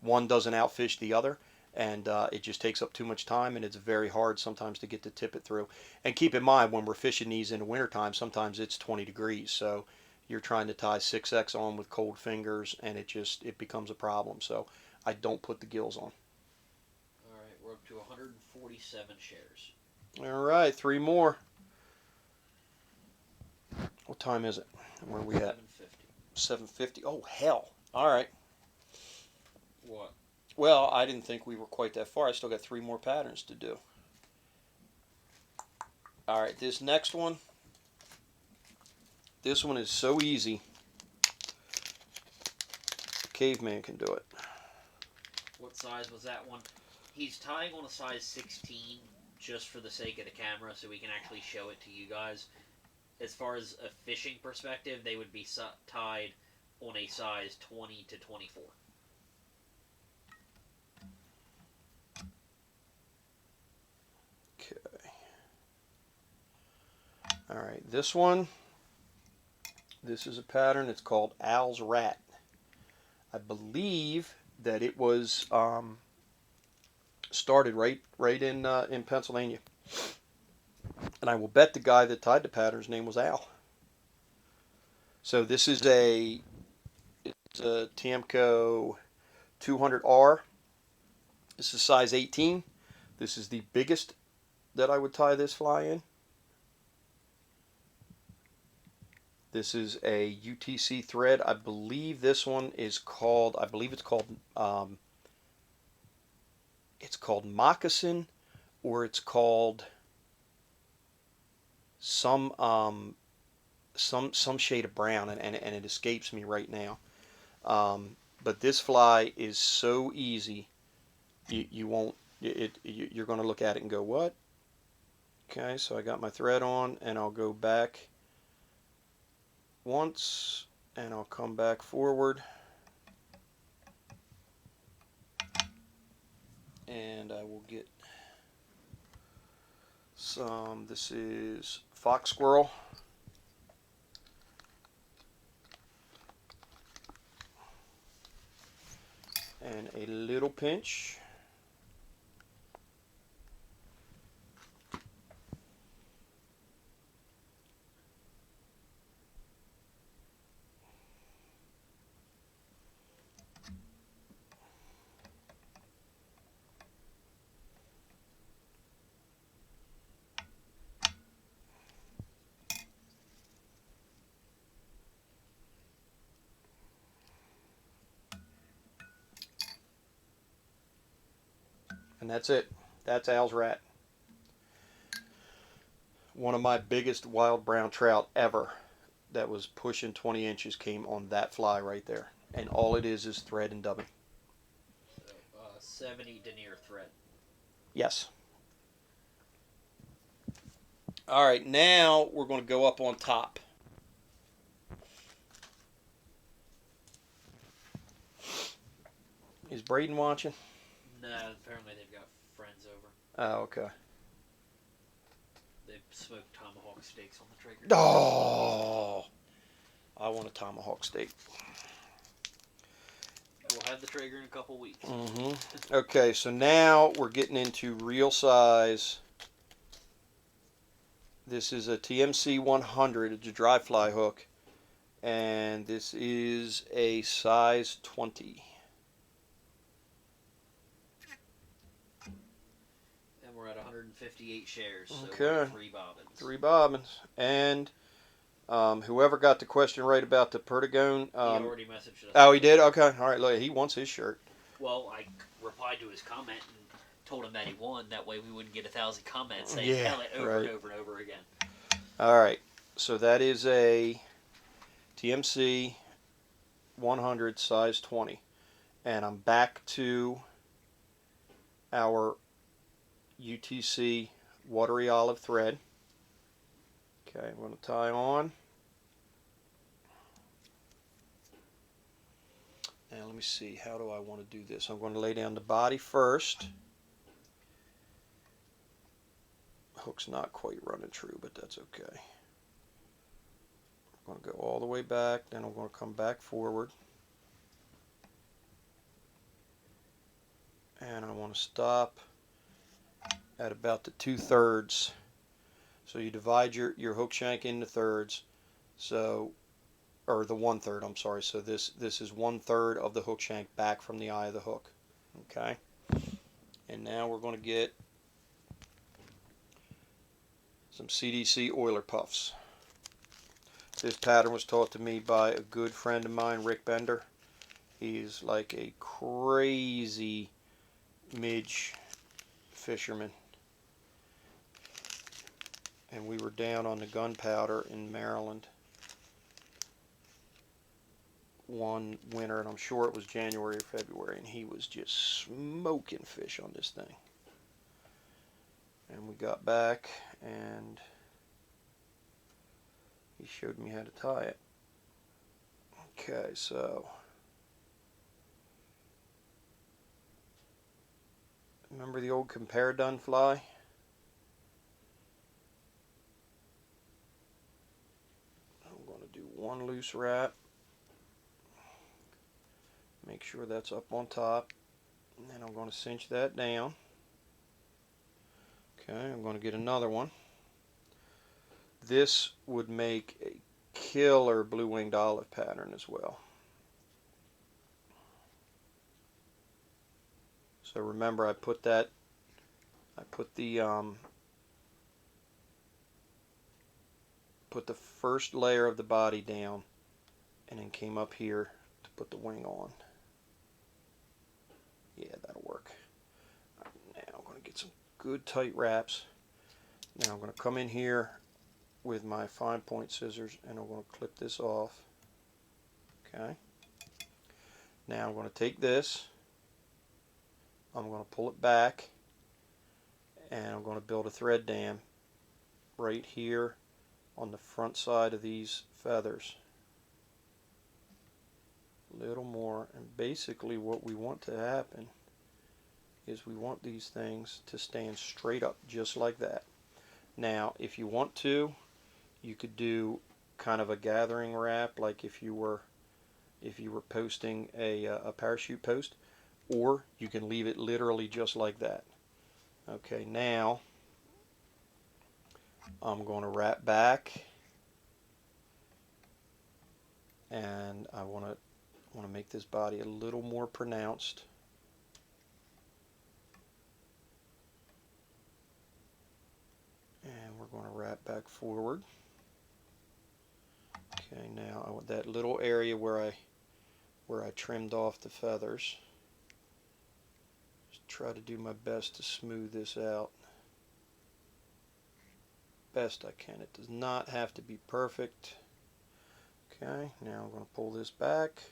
one doesn't outfish the other, and it just takes up too much time, and it's very hard sometimes to get to tip it through. And keep in mind, when we're fishing these in the wintertime, sometimes it's 20 degrees, so you're trying to tie 6X on with cold fingers, and it becomes a problem. So I don't put the gills on. All right, we're up to 147 shares. All right, 3 more. What time is it? Where are we at? 7:50. Oh, hell. All right. What? Well, I didn't think we were quite that far. I still got 3 more patterns to do. All right, this next one. This one is so easy. Caveman can do it. What size was that one? He's tying on a size 16 just for the sake of the camera so we can actually show it to you guys. As far as a fishing perspective, they would be tied on a size 20 to 24. Okay. All right, this one, this is a pattern. It's called Al's Rat. I believe that it was started right in Pennsylvania. And I will bet the guy that tied the pattern's name was Al. So this is it's a Tiemco 200R. This is size 18. This is the biggest that I would tie this fly in. This is a UTC thread. I believe this one is called, it's called Moccasin, or it's called some shade of brown, and it escapes me right now. But this fly is so easy, you're going to look at it and go, what? Okay, so I got my thread on, and I'll go back once, and I'll come back forward, and I will get some, this is fox squirrel, and a little pinch, and that's it. That's Al's Rat. One of my biggest wild brown trout ever that was pushing 20 inches came on that fly right there. And all it is thread and dubbing. So, 70 denier thread. Yes. All right, now we're going to go up on top. Is Braden watching? No, apparently they've got friends over. Oh, okay. They smoked tomahawk steaks on the Traeger. Oh, I want a tomahawk steak. We'll have the Traeger in a couple weeks. Okay, so now we're getting into real size. This is a TMC 100. It's a dry fly hook. And this is a size 20. And we're at 158 shares, so Okay. we're at 3 bobbins. 3 bobbins. And whoever got the question right about the Perdigone. He already messaged us. Oh, he did? Okay. All right, look, he wants his shirt. Well, I replied to his comment and told him that he won. That way we wouldn't get 1,000 comments saying tell it over and over and over again. All right. So that is a TMC 100 size 20. And I'm back to our UTC watery olive thread. Okay, I'm going to tie on. Now let me see, how do I want to do this? I'm going to lay down the body first. Hook's not quite running true, but that's okay. I'm going to go all the way back, then I'm going to come back forward. And I want to stop at about the 2/3. So you divide your hook shank into thirds. So, or the 1/3, I'm sorry. So this is 1/3 of the hook shank back from the eye of the hook. Okay. And now we're going to get some CDC Oiler Puffs. This pattern was taught to me by a good friend of mine, Rick Bender. He's like a crazy midge fisherman. And we were down on the gunpowder in Maryland one winter, and I'm sure it was January or February, and he was just smoking fish on this thing. And we got back, and he showed me how to tie it. Okay, so remember the old compare done fly? I'm going to do one loose wrap. Make sure that's up on top. And then I'm going to cinch that down. Okay, I'm going to get another one. This would make a killer blue-winged olive pattern as well. So remember, I put the first layer of the body down, and then came up here to put the wing on. Yeah, that'll work. Now I'm going to get some good tight wraps. Now I'm going to come in here with my fine point scissors, and I'm going to clip this off. Okay. Now I'm going to take this, I'm going to pull it back, and I'm going to build a thread dam right here on the front side of these feathers. A little more, and basically what we want to happen is we want these things to stand straight up just like that. Now if you want to, you could do kind of a gathering wrap, like if you were posting a parachute post, or you can leave it literally just like that. Okay, now I'm going to wrap back, and I want to make this body a little more pronounced. And we're going to wrap back forward. Okay, now I want that little area where I trimmed off the feathers. Just try to do my best to smooth this out best I can. It does not have to be perfect. Okay, now I'm going to pull this back.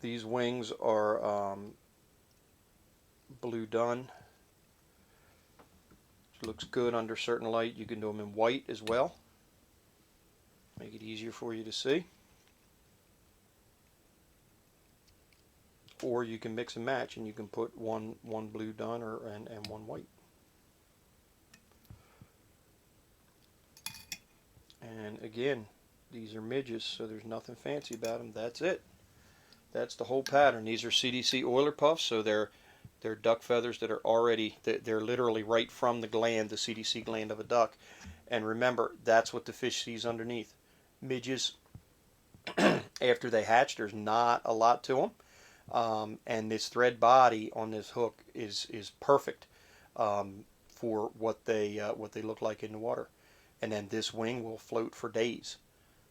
These wings are blue done. Looks good under certain light. You can do them in white as well. Make it easier for you to see. Or you can mix and match, and you can put one blue done and one white. And again, these are midges, so there's nothing fancy about them. That's it. That's the whole pattern. These are Cdc Oiler Puffs, so they're duck feathers that are already, they're literally right from the gland, the Cdc gland of a duck. And remember, that's what the fish sees underneath. Midges, after they hatch, there's not a lot to them. And this thread body on this hook is perfect for what they look like in the water. And then this wing will float for days.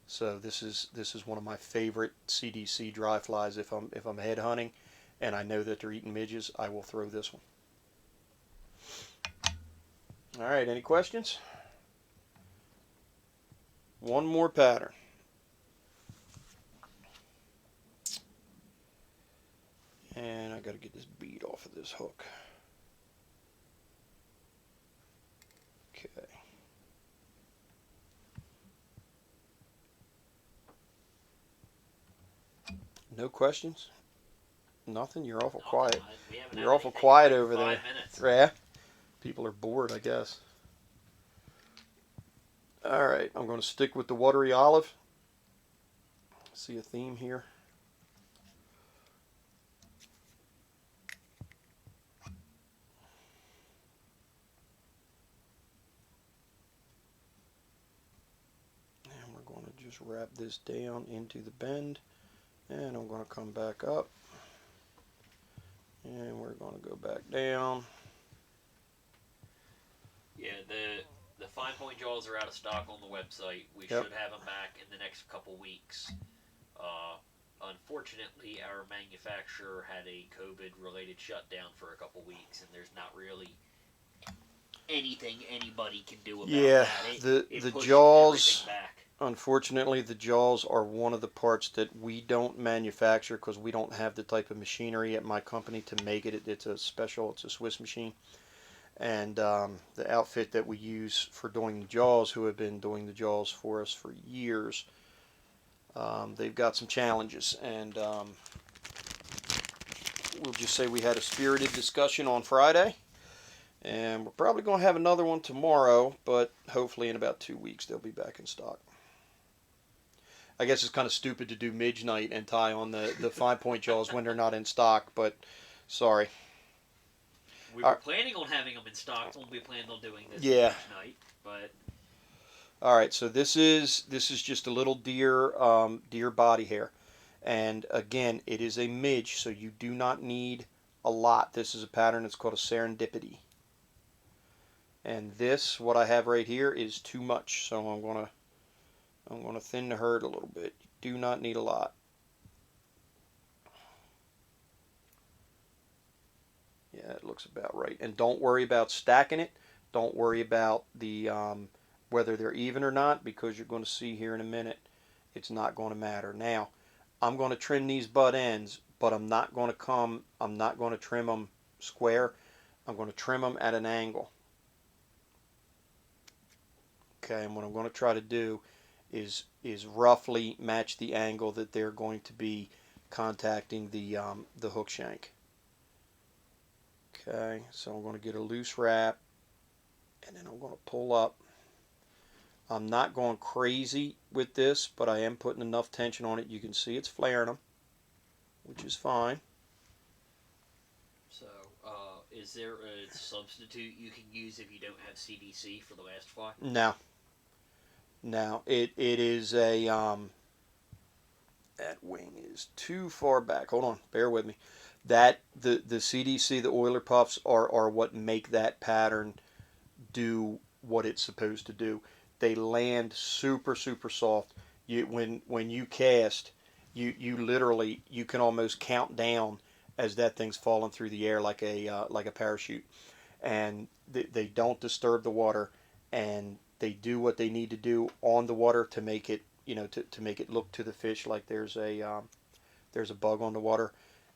So this is one of my favorite CDC dry flies. If I'm head hunting and I know that they're eating midges, I will throw this one. All right, any questions? One more pattern. And I got to get this bead off of this hook. Okay. No questions? Nothing? You're awful quiet. You're awful quiet over there. 5 minutes. Yeah. People are bored, I guess. All right, I'm going to stick with the watery olive. See a theme here? And we're going to just wrap this down into the bend. And I'm going to come back up. And we're going to go back down. Yeah, the fine-point jaws are out of stock on the website. We Yep. should have them back in the next couple weeks. Unfortunately, our manufacturer had a COVID-related shutdown for a couple weeks, and there's not really anything anybody can do about Yeah, that. It the pushed jaws, everything back. unfortunately, the jaws are one of the parts that we don't manufacture because we don't have the type of machinery at my company to make it. It's a Swiss machine. And the outfit that we use for doing the jaws, who have been doing the jaws for us for years, they've got some challenges. And we'll just say we had a spirited discussion on Friday. And we're probably going to have another one tomorrow, but hopefully in about 2 weeks they'll be back in stock. I guess it's kind of stupid to do midge night and tie on the fine-point jaws when they're not in stock, but sorry. We were planning on having them in stock when we planned on doing this Yeah. night, but All right, so this is just a little deer body hair, and again, it is a midge, so you do not need a lot. This is a pattern that's called a Serendipity, and this, what I have right here, is too much. So I'm gonna thin the herd a little bit. You do not need a lot. Yeah, it looks about right. And don't worry about stacking it. Don't worry about the whether they're even or not, because you're going to see here in a minute, it's not going to matter. Now, I'm going to trim these butt ends, but I'm not going to trim them square. I'm going to trim them at an angle. Okay, and what I'm going to try to do is roughly match the angle that they're going to be contacting the hook shank. Okay, so I'm going to get a loose wrap, and then I'm going to pull up. I'm not going crazy with this, but I am putting enough tension on it. You can see it's flaring them, which is fine. so is there a substitute you can use if you don't have CDC for the last fly? No, it is a that wing is too far back. Hold on, bear with me. That the CDC, the Oiler Puffs are what make that pattern do what it's supposed to do. They land super soft. When you cast, you literally, you can almost count down as that thing's falling through the air like a parachute, and they don't disturb the water, and they do what they need to do on the water to make it, to make it look to the fish like there's a bug on the water.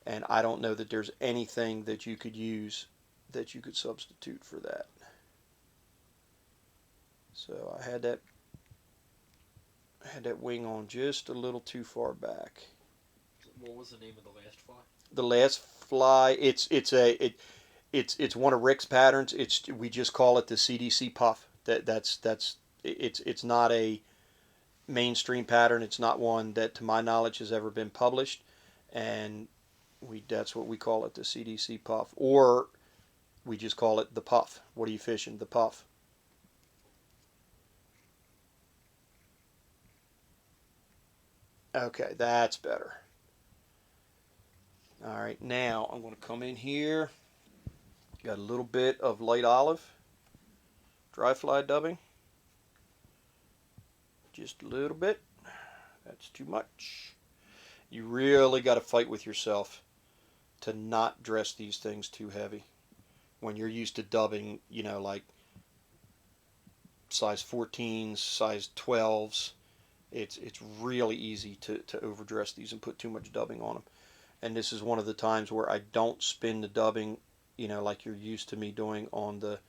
And I don't know that there's anything that you could use that you could substitute for that. So I had that wing on just a little too far back. What was the name of the last fly? The last fly, it's one of Rick's patterns. We just call it the CDC Puff. It's not a mainstream pattern. It's not one that, to my knowledge, has ever been published, and that's what we call it, the CDC Puff, or we just call it the Puff. What are you fishing? The Puff. Okay, that's better. All right, now I'm going to come in here. Got a little bit of light olive, dry fly dubbing. Just a little bit. That's too much. You really got to fight with yourself to not dress these things too heavy. When you're used to dubbing, like size 14s, size 12s, it's really easy to overdress these and put too much dubbing on them. And this is one of the times where I don't spin the dubbing, like you're used to me doing on the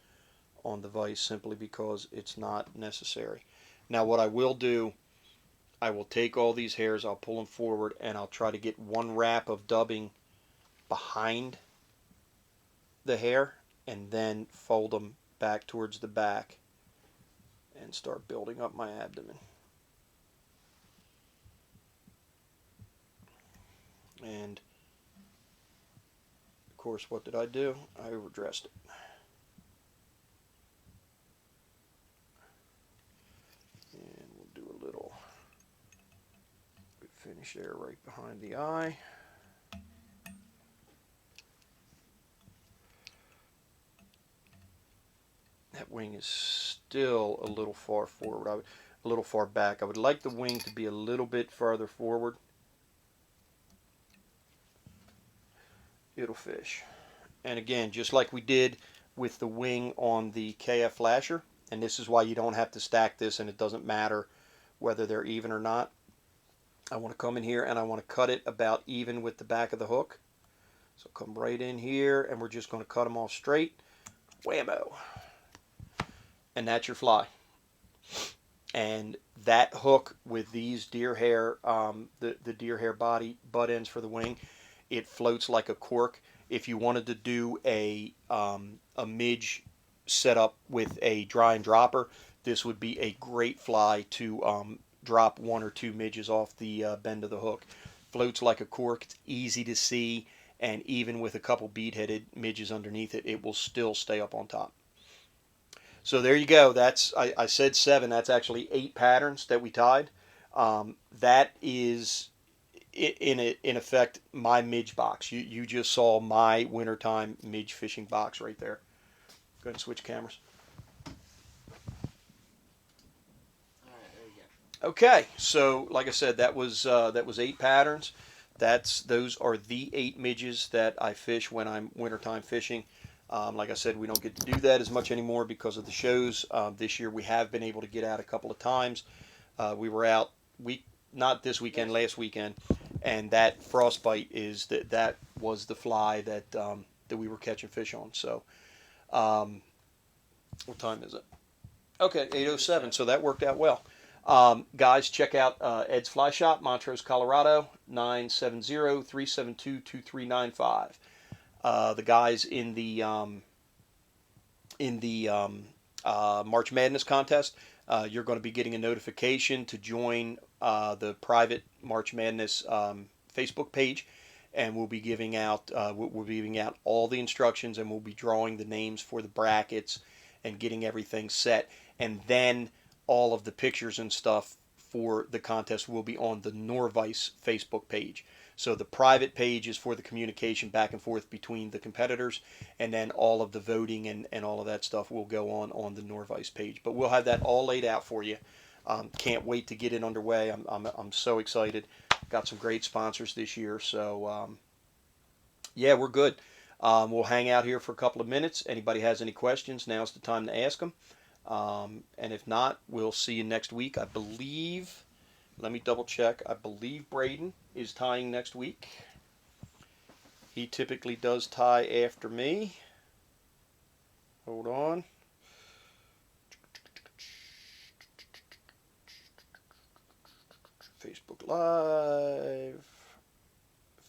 vise, simply because it's not necessary. Now what I will do, I will take all these hairs, I'll pull them forward, and I'll try to get one wrap of dubbing behind the hair, and then fold them back towards the back and start building up my abdomen. And of course, what did I do? I overdressed it. And we'll do a little finish there right behind the eye. That wing is still a little far forward. A little far back. I would like the wing to be a little bit farther forward. It'll fish. And again, just like we did with the wing on the KF flasher, and this is why you don't have to stack this, and it doesn't matter whether they're even or not. I want to come in here and I want to cut it about even with the back of the hook. So come right in here, and we're just going to cut them off straight. Whammo. And that's your fly. And that hook with these deer hair, the deer hair body butt ends for the wing, it floats like a cork. If you wanted to do a midge setup with a dry and dropper, this would be a great fly to drop one or two midges off the bend of the hook. Floats like a cork. It's easy to see, and even with a couple bead-headed midges underneath it, it will still stay up on top. So there you go. I said 7. That's actually 8 patterns that we tied. That is, in effect, my midge box. You just saw my wintertime midge fishing box right there. Go ahead and switch cameras. All right, there you go. Okay, so like I said, that was 8 patterns. Those are the 8 midges that I fish when I'm wintertime fishing. Like I said, we don't get to do that as much anymore because of the shows. This year we have been able to get out a couple of times. We were out not this weekend, last weekend, and that frostbite is that was the fly that we were catching fish on. So, what time is it? Okay, 8:07. So that worked out well. Guys, check out Ed's Fly Shop, Montrose, Colorado, 970-372-2395. The guys in the March Madness contest, you're going to be getting a notification to join the private March Madness Facebook page, and we'll be giving out all the instructions, and we'll be drawing the names for the brackets and getting everything set, and then all of the pictures and stuff for the contest will be on the Nor-vise Facebook page. So the private page is for the communication back and forth between the competitors, and then all of the voting and all of that stuff will go on the Nor-vise page. But we'll have that all laid out for you. Can't wait to get it underway. I'm so excited. Got some great sponsors this year, so yeah, we're good. We'll hang out here for a couple of minutes. Anybody has any questions, now's the time to ask them. And if not, we'll see you next week. I believe, let me double check, I believe Braden is tying next week. He typically does tie after me. Hold on. Facebook Live.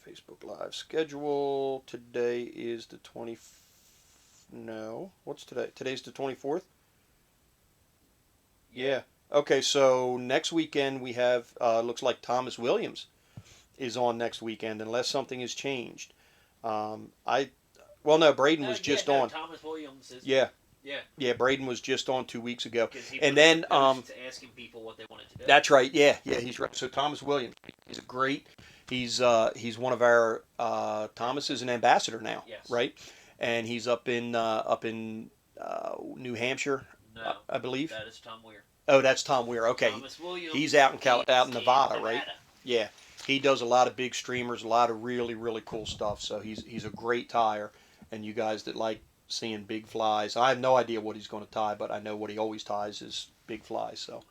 Facebook Live schedule. Today is the 20. No, what's today? Today's the 24th. Yeah. Okay, so next weekend we have looks like Thomas Williams is on next weekend unless something has changed. I well no, Braden was just on. Thomas Williams is. Yeah. Yeah. Yeah, Braden was just on 2 weeks ago. He And then asking people what they wanted to do. that's right. Yeah, he's right. So Thomas Williams, he's a great. He's one of our Thomas is an ambassador now, Yes. right? And he's up in New Hampshire, No, I believe. that is Tom Weir. Oh, that's Tom Weir. Okay, Thomas Williams. he's out in Nevada, right? Yeah, he does a lot of big streamers, a lot of really really cool stuff. So he's a great tyer, and you guys that like seeing big flies, I have no idea what he's going to tie, but I know what he always ties is big flies. So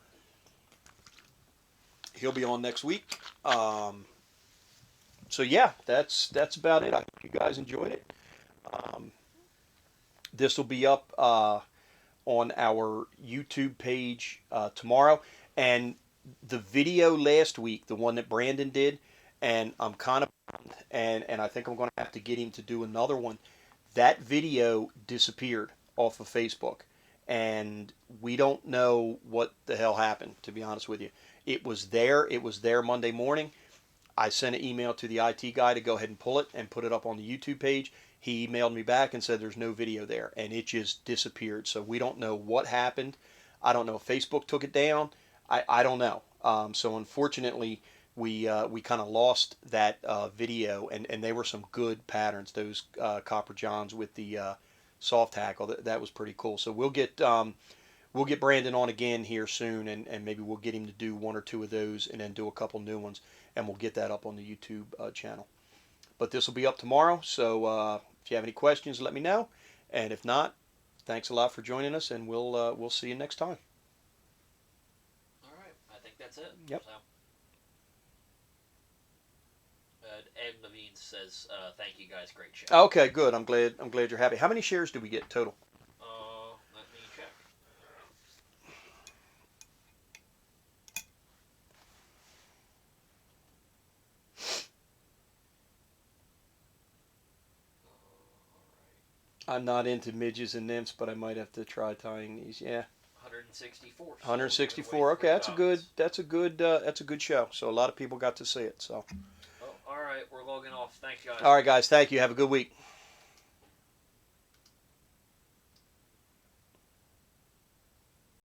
he'll be on next week. So yeah, that's about it. I hope you guys enjoyed it. This will be up on our YouTube page tomorrow, and the video last week, the one that Brandon did, and I'm kind of and I think I'm going to have to get him to do another one. That video disappeared off of Facebook, and we don't know what the hell happened, to be honest with you. It was there Monday morning. I sent an email to the IT guy to go ahead and pull it and put it up on the YouTube page. He emailed me back and said there's no video there, and it just disappeared. So we don't know what happened. I don't know if Facebook took it down. I don't know. So unfortunately, we kind of lost that video, and they were some good patterns. Those Copper Johns with the soft tackle, that was pretty cool. So we'll get Brandon on again here soon, and maybe we'll get him to do one or two of those, and then do a couple new ones, and we'll get that up on the YouTube channel. But this will be up tomorrow, so if you have any questions, let me know, and if not, thanks a lot for joining us, and we'll see you next time. All right, I think that's it. Yep. So, Ed Levine says, "Thank you guys, great show." Okay, good. I'm glad you're happy. How many shares did we get total? Let me check. I'm not into midges and nymphs, but I might have to try tying these. Yeah. 164. 164. Okay, that's a good show. So a lot of people got to see it. So. Oh, all right, we're logging off. Thanks, guys. All right, guys. Thank you. Have a good week.